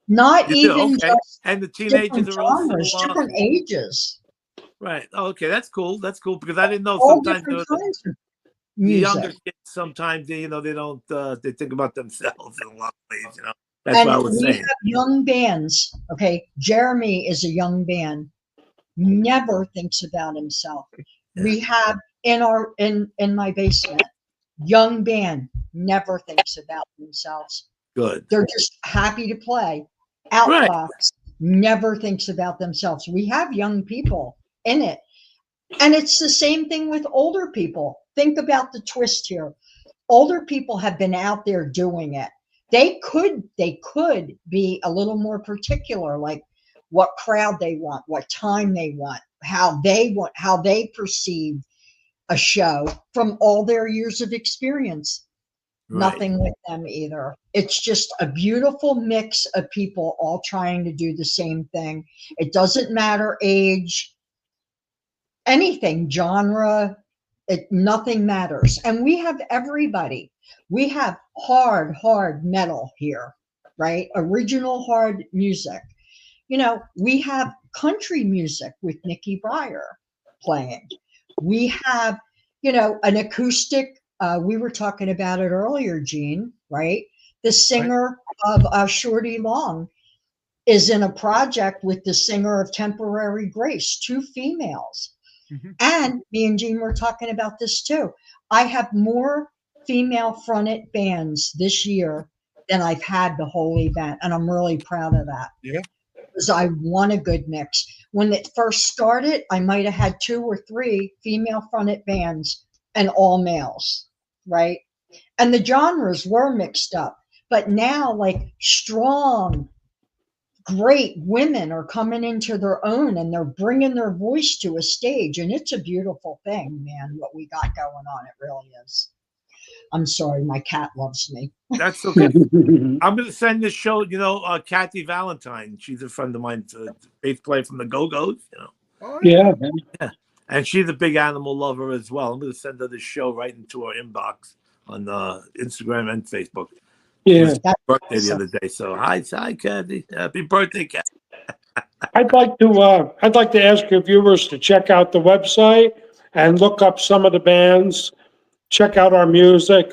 not you do? even Okay. just And the different teenagers are also genres, different ages, right. Okay, that's cool. That's cool because I didn't know all sometimes different kinds of the younger music. kids sometimes they don't they think about themselves in a lot of ways. That's And what I was we saying. have young bands. Okay, Jeremy is a young band, never thinks about himself. We have in my basement, young band, never thinks about themselves. Good. They're just happy to play. Right. Outbox never thinks about themselves. We have young people in it. And it's the same thing with older people. Think about the twist here. Older people have been out there doing it. They could be a little more particular, like what crowd they want, what time they want, how they perceive a show from all their years of experience. Right. Nothing with them either. It's just a beautiful mix of people all trying to do the same thing. It doesn't matter age, anything, genre, nothing matters. And we have everybody. We have hard metal here, right? Original hard music. We have country music with Nikki Breyer playing. We have, an acoustic. We were talking about it earlier, Gene, right? The singer of Shorty Long is in a project with the singer of Temporary Grace, 2 females. And me and Gene were talking about this too. I have more female fronted bands this year than I've had the whole event. And I'm really proud of that. Yeah. Because I want a good mix. When it first started, I might have had 2 or 3 female fronted bands and all males, right? And the genres were mixed up. But now, like strong, great women are coming into their own and they're bringing their voice to a stage. And it's a beautiful thing, man, what we got going on. It really is. I'm sorry, my cat loves me. That's okay. I'm going to send this show, Kathy Valentine. She's a friend of mine, bass player from the Go-Go's, Oh, Yeah. And she's a big animal lover as well. I'm going to send her this show right into her inbox on Instagram and Facebook. Yeah. Birthday the other day. So hi, Kathy. Happy birthday, Kathy. I'd like to ask your viewers to check out the website and look up some of the bands, check out our music,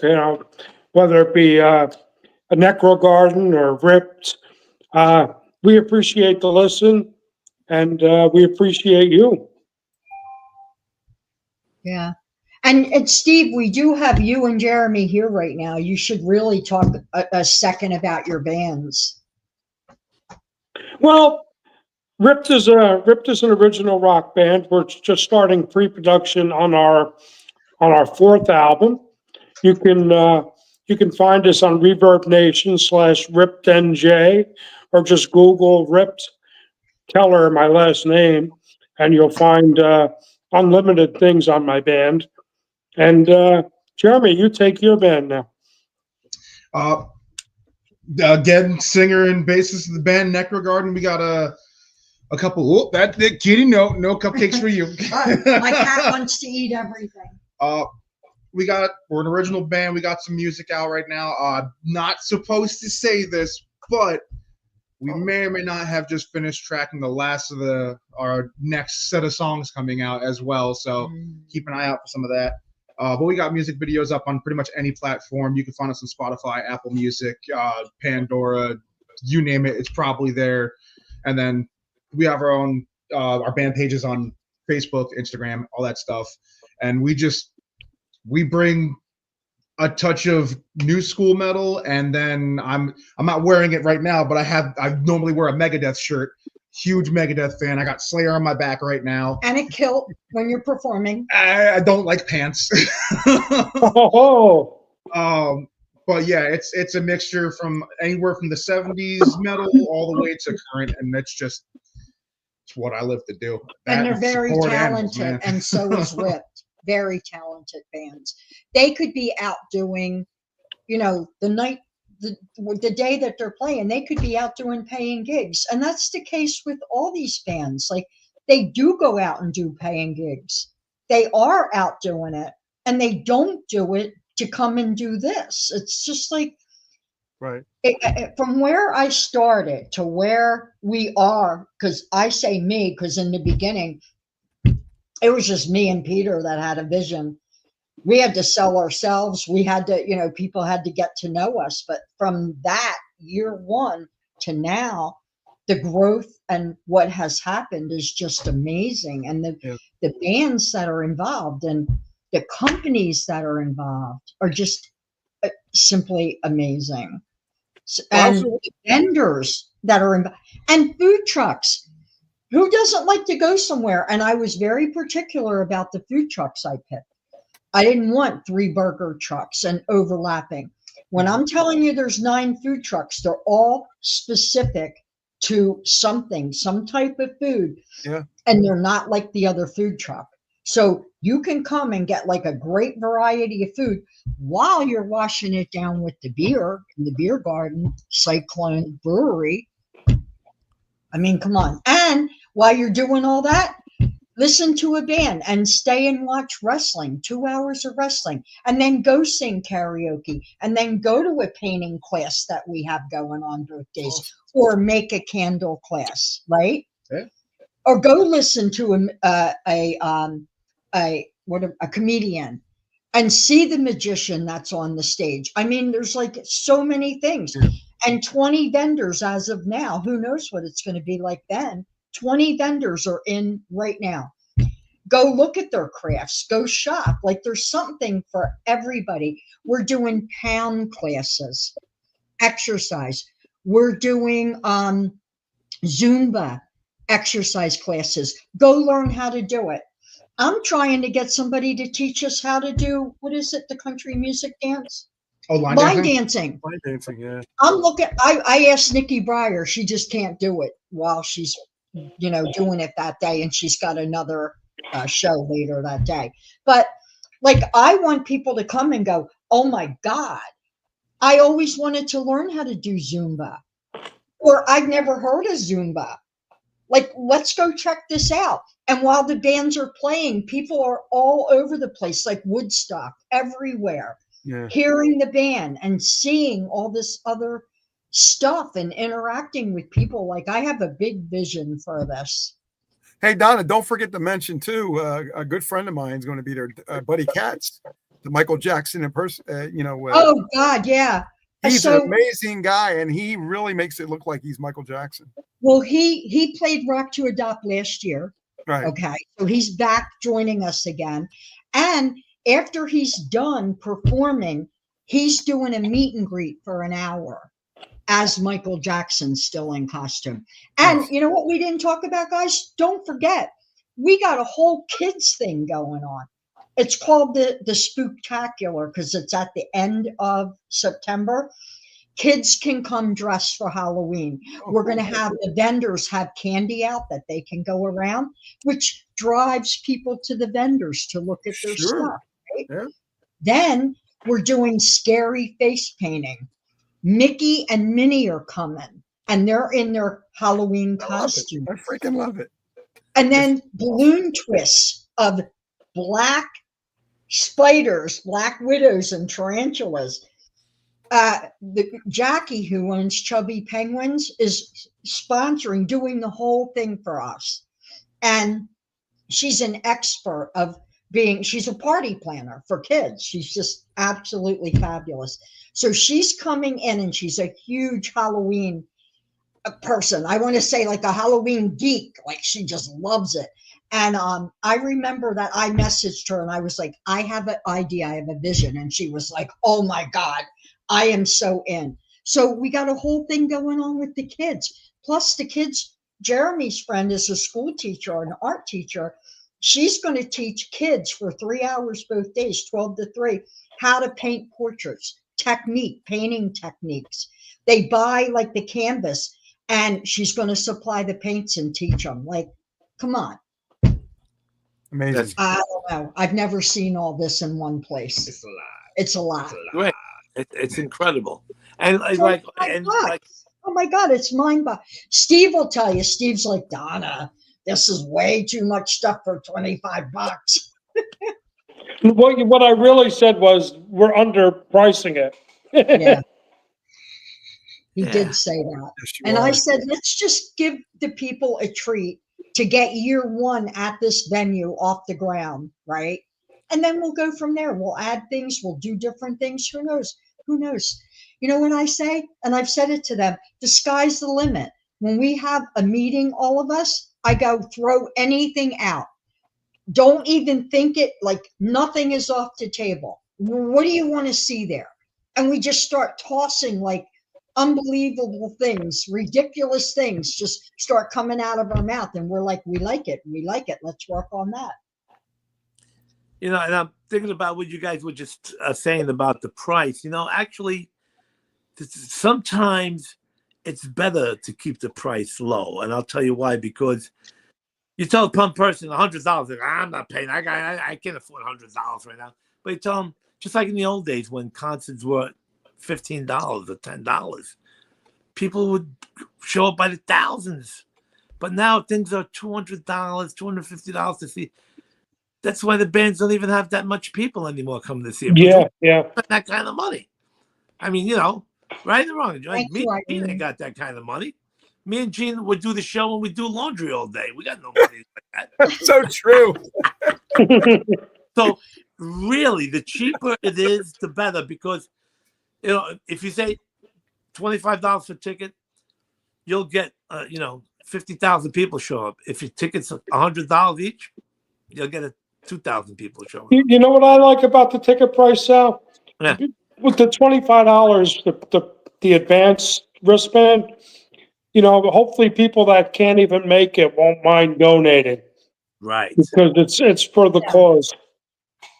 whether it be a Necro Garden or Ripped. We appreciate the listen, and we appreciate you. Yeah. And Steve, we do have you and Jeremy here right now. You should really talk a second about your bands. Well, Ripped is an original rock band. We're just starting pre-production on our 4th album. You can find us on Reverb Nation /RippedNJ, or just Google Ripped Keller, my last name, and you'll find unlimited things on my band. And Jeremy, you take your band now. Again, singer and bassist of the band Necro Garden. We got a couple. Oh, that's it, Kitty. No cupcakes for you. My cat wants to eat everything. We're an original band. We got some music out right now. Not supposed to say this, but we may or may not have just finished tracking the last of our next set of songs coming out as well. So keep an eye out for some of that. But we got music videos up on pretty much any platform. You can find us on Spotify, Apple Music, Pandora, you name it. It's probably there. And then we have our own our band pages on Facebook, Instagram, all that stuff. And we bring a touch of new school metal, and then I'm not wearing it right now, but I normally wear a Megadeth shirt. Huge Megadeth fan. I got Slayer on my back right now. And a kilt when you're performing. I don't like pants. Oh. But yeah, it's a mixture from anywhere from the 70s metal all the way to current, and it's what I live to do. And they're very talented, and so is Ripped. Very talented bands. They could be out doing, the night the day that they're playing, they could be out doing paying gigs. And that's the case with all these bands. Like, they do go out and do paying gigs. They are out doing it, and they don't do it to come and do this. It's just like, Right. From where I started to where we are, because I say me, because in the beginning, it was just me and Peter that had a vision. We had to sell ourselves. We had to, people had to get to know us. But from that year one to now, the growth and what has happened is just amazing. And the bands that are involved and the companies that are involved are just simply amazing. And the vendors that are involved, and food trucks. Who doesn't like to go somewhere? And I was very particular about the food trucks I picked. I didn't want 3 burger trucks and overlapping. When I'm telling you there's 9 food trucks, they're all specific to something, some type of food. Yeah. And they're not like the other food truck. So you can come and get like a great variety of food while you're washing it down with the beer in the beer garden, Cyclone Brewery. I mean, come on. And while you're doing all that, listen to a band and stay and watch wrestling, 2 hours of wrestling, and then go sing karaoke, and then go to a painting class that we have going on both days, or make a candle class, right? Yeah. Or go listen to a comedian and see the magician that's on the stage. I mean, there's like so many things. And 20 vendors as of now. Who knows what it's going to be like then? 20 vendors are in right now. Go look at their crafts. Go shop. Like, there's something for everybody. We're doing pound classes, exercise. We're doing Zumba exercise classes. Go learn how to do it. I'm trying to get somebody to teach us how to do, what is it, the country music dance? Oh, line dancing. Line dancing, yeah. I'm looking. I asked Nikki Breyer. She just can't do it while she's, doing it that day, and she's got another show later that day. But like, I want people to come and go, oh my God, I always wanted to learn how to do Zumba, or I've never heard of Zumba. Like, let's go check this out. And while the bands are playing, people are all over the place, like Woodstock, everywhere. Yeah. Hearing the band and seeing all this other stuff and interacting with people. Like, I have a big vision for this. Hey, Donna, don't forget to mention too, a good friend of mine is going to be there, Buddy Katz, the Michael Jackson in person. Oh God, yeah. He's an amazing guy, and he really makes it look like he's Michael Jackson. Well, he played Rock to Adopt last year. Right. Okay, so he's back joining us again, and after he's done performing, he's doing a meet and greet for an hour as Michael Jackson, still in costume. And you know what we didn't talk about, guys? Don't forget, we got a whole kids thing going on. It's called the Spooktacular because it's at the end of September. Kids can come dressed for Halloween. We're going to have the vendors have candy out that they can go around, which drives people to the vendors to look at their stuff. Right? Yeah. Then we're doing scary face painting. Mickey and Minnie are coming, and they're in their Halloween costume. I freaking love it. And then balloon twists of black spiders, black widows, and tarantulas. Jackie, who owns Chubby Penguins, is sponsoring, doing the whole thing for us. And she's an expert of she's a party planner for kids. She's just absolutely fabulous. So she's coming in, and she's a huge Halloween person. I want to say like a Halloween geek, like she just loves it. And I remember that I messaged her and I was like, I have an idea, I have a vision. And she was like, oh my God, I am so in. So we got a whole thing going on with the kids. Plus the kids, Jeremy's friend is a school teacher, an art teacher. She's going to teach kids for 3 hours both days, 12 to 3, how to paint portraits, painting techniques. They buy like the canvas, and she's going to supply the paints and teach them. Like, come on. Amazing. I don't know. I've never seen all this in one place. It's a lot. It's a lot. Right. It's incredible. And like, and $25. like, Oh my God, it's mind-boggling. Steve will tell you. Steve's like, Donna, this is way too much stuff for $25. What I really said was we're underpricing it. Yeah, he Yeah. did say that. Yes, you And I are. said, let's just give the people a treat to get year one at this venue off the ground, right? And then we'll go from there. We'll add things, we'll do different things. Who knows? Who knows? You know what I say? And I've said it to them, the sky's the limit. When we have a meeting, all of us, I go throw anything out. Don't even think it, like nothing is off the table. What do you want to see there? And we just start tossing like unbelievable things, ridiculous things just start coming out of our mouth. And we're like, we like it. We like it. Let's work on that. you know, and I'm thinking about what you guys were just saying about the price. You know, actually, sometimes it's better to keep the price low, and I'll tell you why. Because you tell a pump person $100, like, I'm not paying. I can't afford $100 right now. But you tell them, just like in the old days when concerts were $15 or $10, people would show up by the thousands. But now things are $200, $250 to see. That's why the bands don't even have that much people anymore coming to see it. Yeah. That kind of money. I mean, you know, right or wrong. Like Thank me you, and Gene Irene. ain't got that kind of money. Me and Gene would do the show and we do laundry all day. We got no money like that. So true. So really, the cheaper it is, the better. Because, you know, if you say $25 for a ticket, you'll get, 50,000 people show up. If your ticket's $100 each, you'll get 2,000 people showing up. You know what I like about the ticket price, Sal? Yeah. With the $25, the advanced wristband, you know, hopefully people that can't even make it won't mind donating Right, because it's for the Yeah. cause.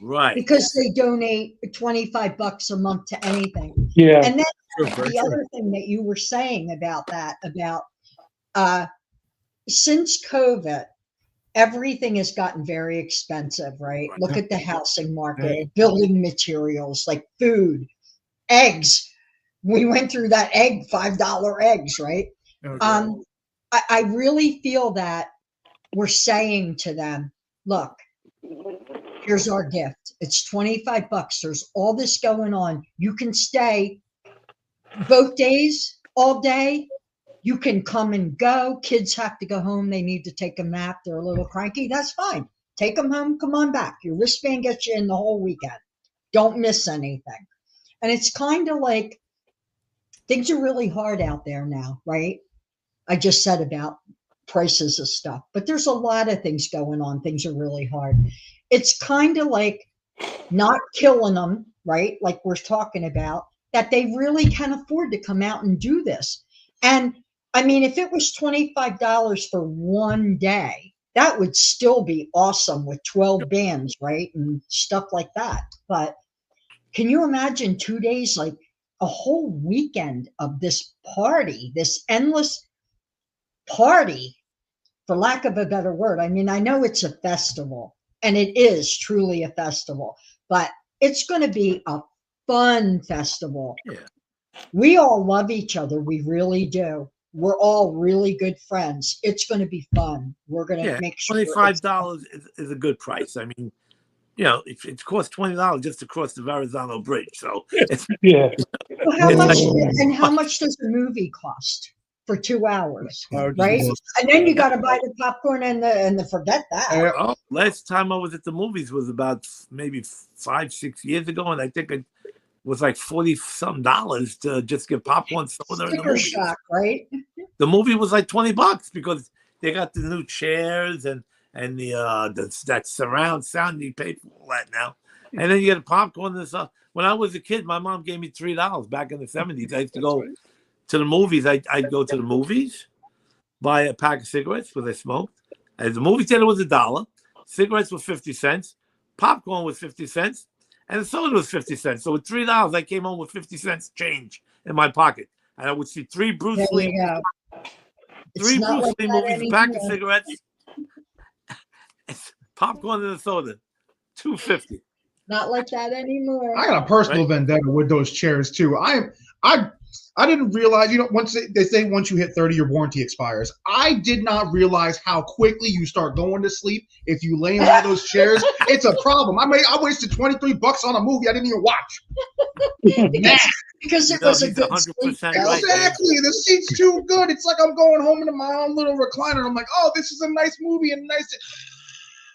right. Because they donate $25 a month to anything. Yeah. And then True, very the true. other thing that you were saying about that, since COVID, everything has gotten very expensive, right? Look at the housing market, building materials like food, eggs. We went through that $5 eggs, right? I really feel that we're saying to them, look, here's our gift. It's $25. There's all this going on. You can stay both days, all day. You can come and go. Kids have to go home. They need to take a nap. They're a little cranky. That's fine. Take them home. Come on back. Your wristband gets you in the whole weekend. Don't miss anything. And it's kind of like things are really hard out there now, right? I just said about prices of stuff, but there's a lot of things going on. Things are really hard. It's kind of like not killing them, right? Like we're talking about, that they really can afford to come out and do this. And I mean, if it was $25 for one day, that would still be awesome with 12 bands, right? And stuff like that. But can you imagine 2 days, like a whole weekend of this party, this endless party, for lack of a better word? I mean, I know it's a festival, and it is truly a festival, but it's going to be a fun festival. Yeah. We all love each other. We really do. We're all really good friends. It's going to be fun. We're going to make sure. $25 is a good price. I mean, you know, it costs $20 just to cross the Verrazano Bridge. So it's Yeah. Well, how much? And how much does a movie cost for 2 hours? Right? And then you got to buy the popcorn and the forget that. Oh, last time I was at the movies was about maybe 5-6 years ago, and I think it was like $40-something to just get popcorn soda in the Sticker movie. shock, right? The movie was like $20 because they got the new chairs and that surround sound. You pay for all that now, and then you get a popcorn and stuff. When I was a kid, my mom gave me $3 back in the 70s. I used to go to the movies. I'd go to the movies, buy a pack of cigarettes because I smoked. And the movie theater was $1. Cigarettes were 50 cents. Popcorn was 50 cents. And the soda was 50 cents. So with $3, I came home with 50 cents change in my pocket. And I would see three Bruce There Lee you go. Three It's not Bruce like Lee that movies, a pack of anymore. cigarettes, popcorn and a soda, $2.50. Not like that anymore. I got a personal Right. vendetta with those chairs too. I I didn't realize, once they say once you hit 30, your warranty expires. I did not realize how quickly you start going to sleep if you lay in one of those chairs. It's a problem. I wasted $23 on a movie I didn't even watch. because it was a he's good 100% sleep. right. Exactly. The seat's too good. It's like I'm going home into my own little recliner. I'm like, oh, this is a nice movie and nice.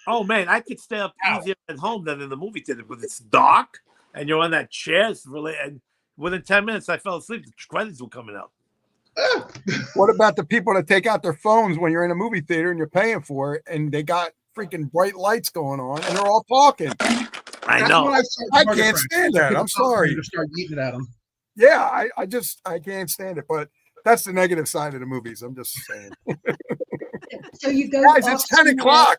Oh man, I could stay up easier at home than in the movie theater because it's dark and you're on that chair. It's really, and within 10 minutes, I fell asleep. The credits were coming out. What about the people that take out their phones when you're in a movie theater and you're paying for it, and they got freaking bright lights going on and they're all talking? I know. I can't stand that. I'm sorry. To start eating at them. Yeah, I can't stand it. But that's the negative side of the movies. I'm just saying. So you go, Guys, off it's 10 somewhere, o'clock.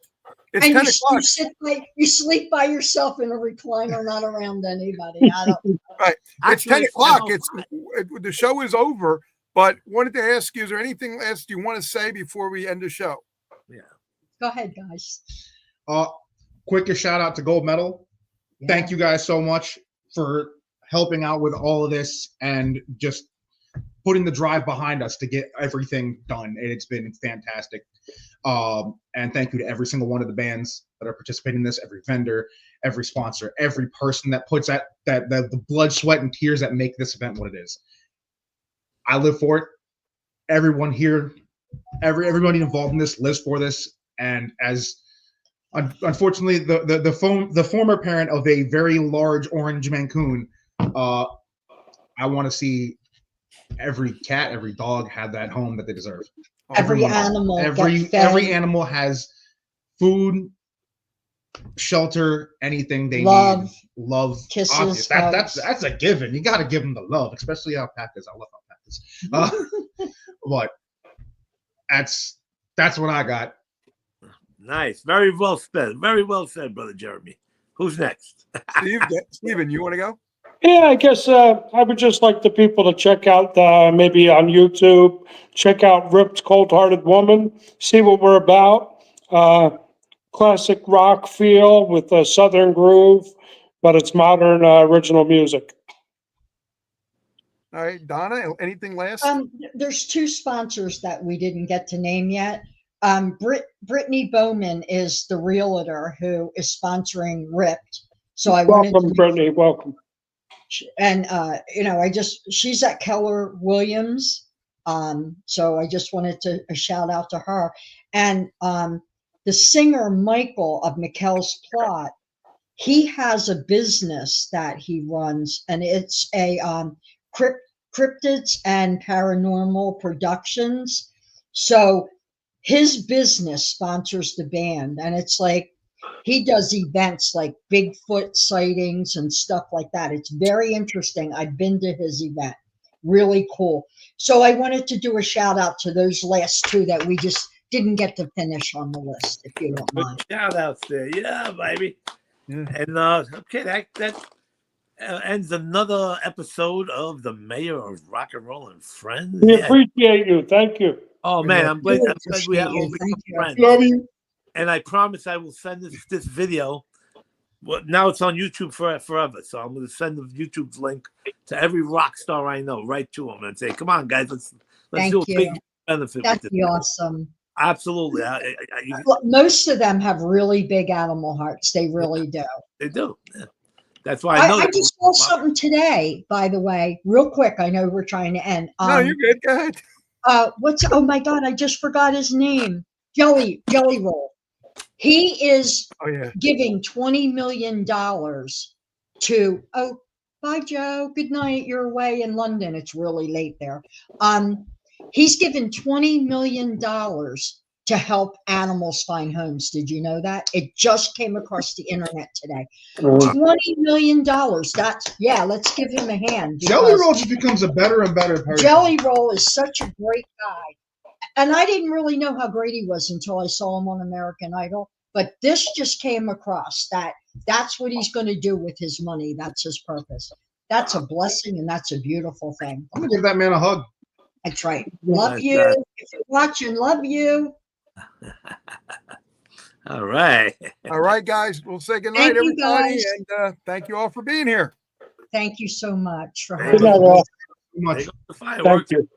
It's and 10 you o'clock. you sleep by yourself in a recliner, not around anybody. I don't. Right. It's Actually, 10 o'clock. I The show is over. But wanted to ask you, is there anything else you want to say before we end the show? Go ahead, guys. Quickest shout out to Gold Medal. Thank you guys so much for helping out with all of this and just putting the drive behind us to get everything done. It's been fantastic. And thank you to every single one of the bands that are participating in this, every vendor, every sponsor, every person that puts that the blood, sweat, and tears that make this event what it is. I live for it. Everyone here, everybody involved in this lives for this. And as unfortunately, the former parent of a very large orange Mancoon, I want to see every cat, every dog have that home that they deserve. Every animal, every animal has food, shelter, anything they love, need. Love, kisses. That's a given. You got to give them the love, especially alpacas. I love alpacas. But that's what I got. Nice. Very well said. Very well said, Brother Jeremy. Who's next? Steven, you want to go? Yeah, I guess I would just like the people to check out maybe on YouTube, check out Ripped Cold Hearted Woman, see what we're about. Classic rock feel with a southern groove, but it's modern original music. All right, Donna, anything last? There's two sponsors that we didn't get to name yet. Brittany Bowman is the realtor who is sponsoring Ripped. So I welcome, Brittany. Welcome. And she's at Keller Williams. So I just wanted to shout out to her. And the singer Michael of McKell's Plot, he has a business that he runs, and it's a cryptids and paranormal productions. So his business sponsors the band, and it's like he does events like Bigfoot sightings and stuff like that. It's very interesting. I've been to his event. Really cool. So I wanted to do a shout out to those last two that we just didn't get to finish on the list, if you don't mind. Shout outs there. Yeah, baby. Yeah. And okay, that ends another episode of the Mayor of Rock and Roll and Friends. We appreciate you. Thank you. Oh man, I'm glad we have all Thank you. friends. Love you. And I promise I will send this video. Well, now it's on YouTube forever, so I'm going to send the YouTube link to every rock star I know, right to them, and say, "Come on, guys, let's Thank do a you. big benefit That'd with be this." awesome. Absolutely, Most of them have really big animal hearts. They really do. they do. Yeah. That's why I know. I just saw something today, by the way, real quick. I know we're trying to end. No, you're good. Go ahead. Oh my God, I just forgot his name. Jelly Roll. He is giving $20 million to, bye Joe, good night. You're away in London. It's really late there. He's given $20 million to help animals find homes. Did you know that? It just came across the internet today. $20 million. Let's give him a hand. Jelly Roll just becomes a better and better person. Jelly Roll is such a great guy. And I didn't really know how great he was until I saw him on American Idol. But this just came across that's what he's going to do with his money. That's his purpose. That's a blessing, and that's a beautiful thing. I'm going to give that man a hug. That's right. Love you. If you're watching, love you. All right. All right, guys. We'll say goodnight, Thank you, everybody. guys. And thank you all for being here. Thank you so much for Good having night, me. all. much. There goes the Thank fireworks. you.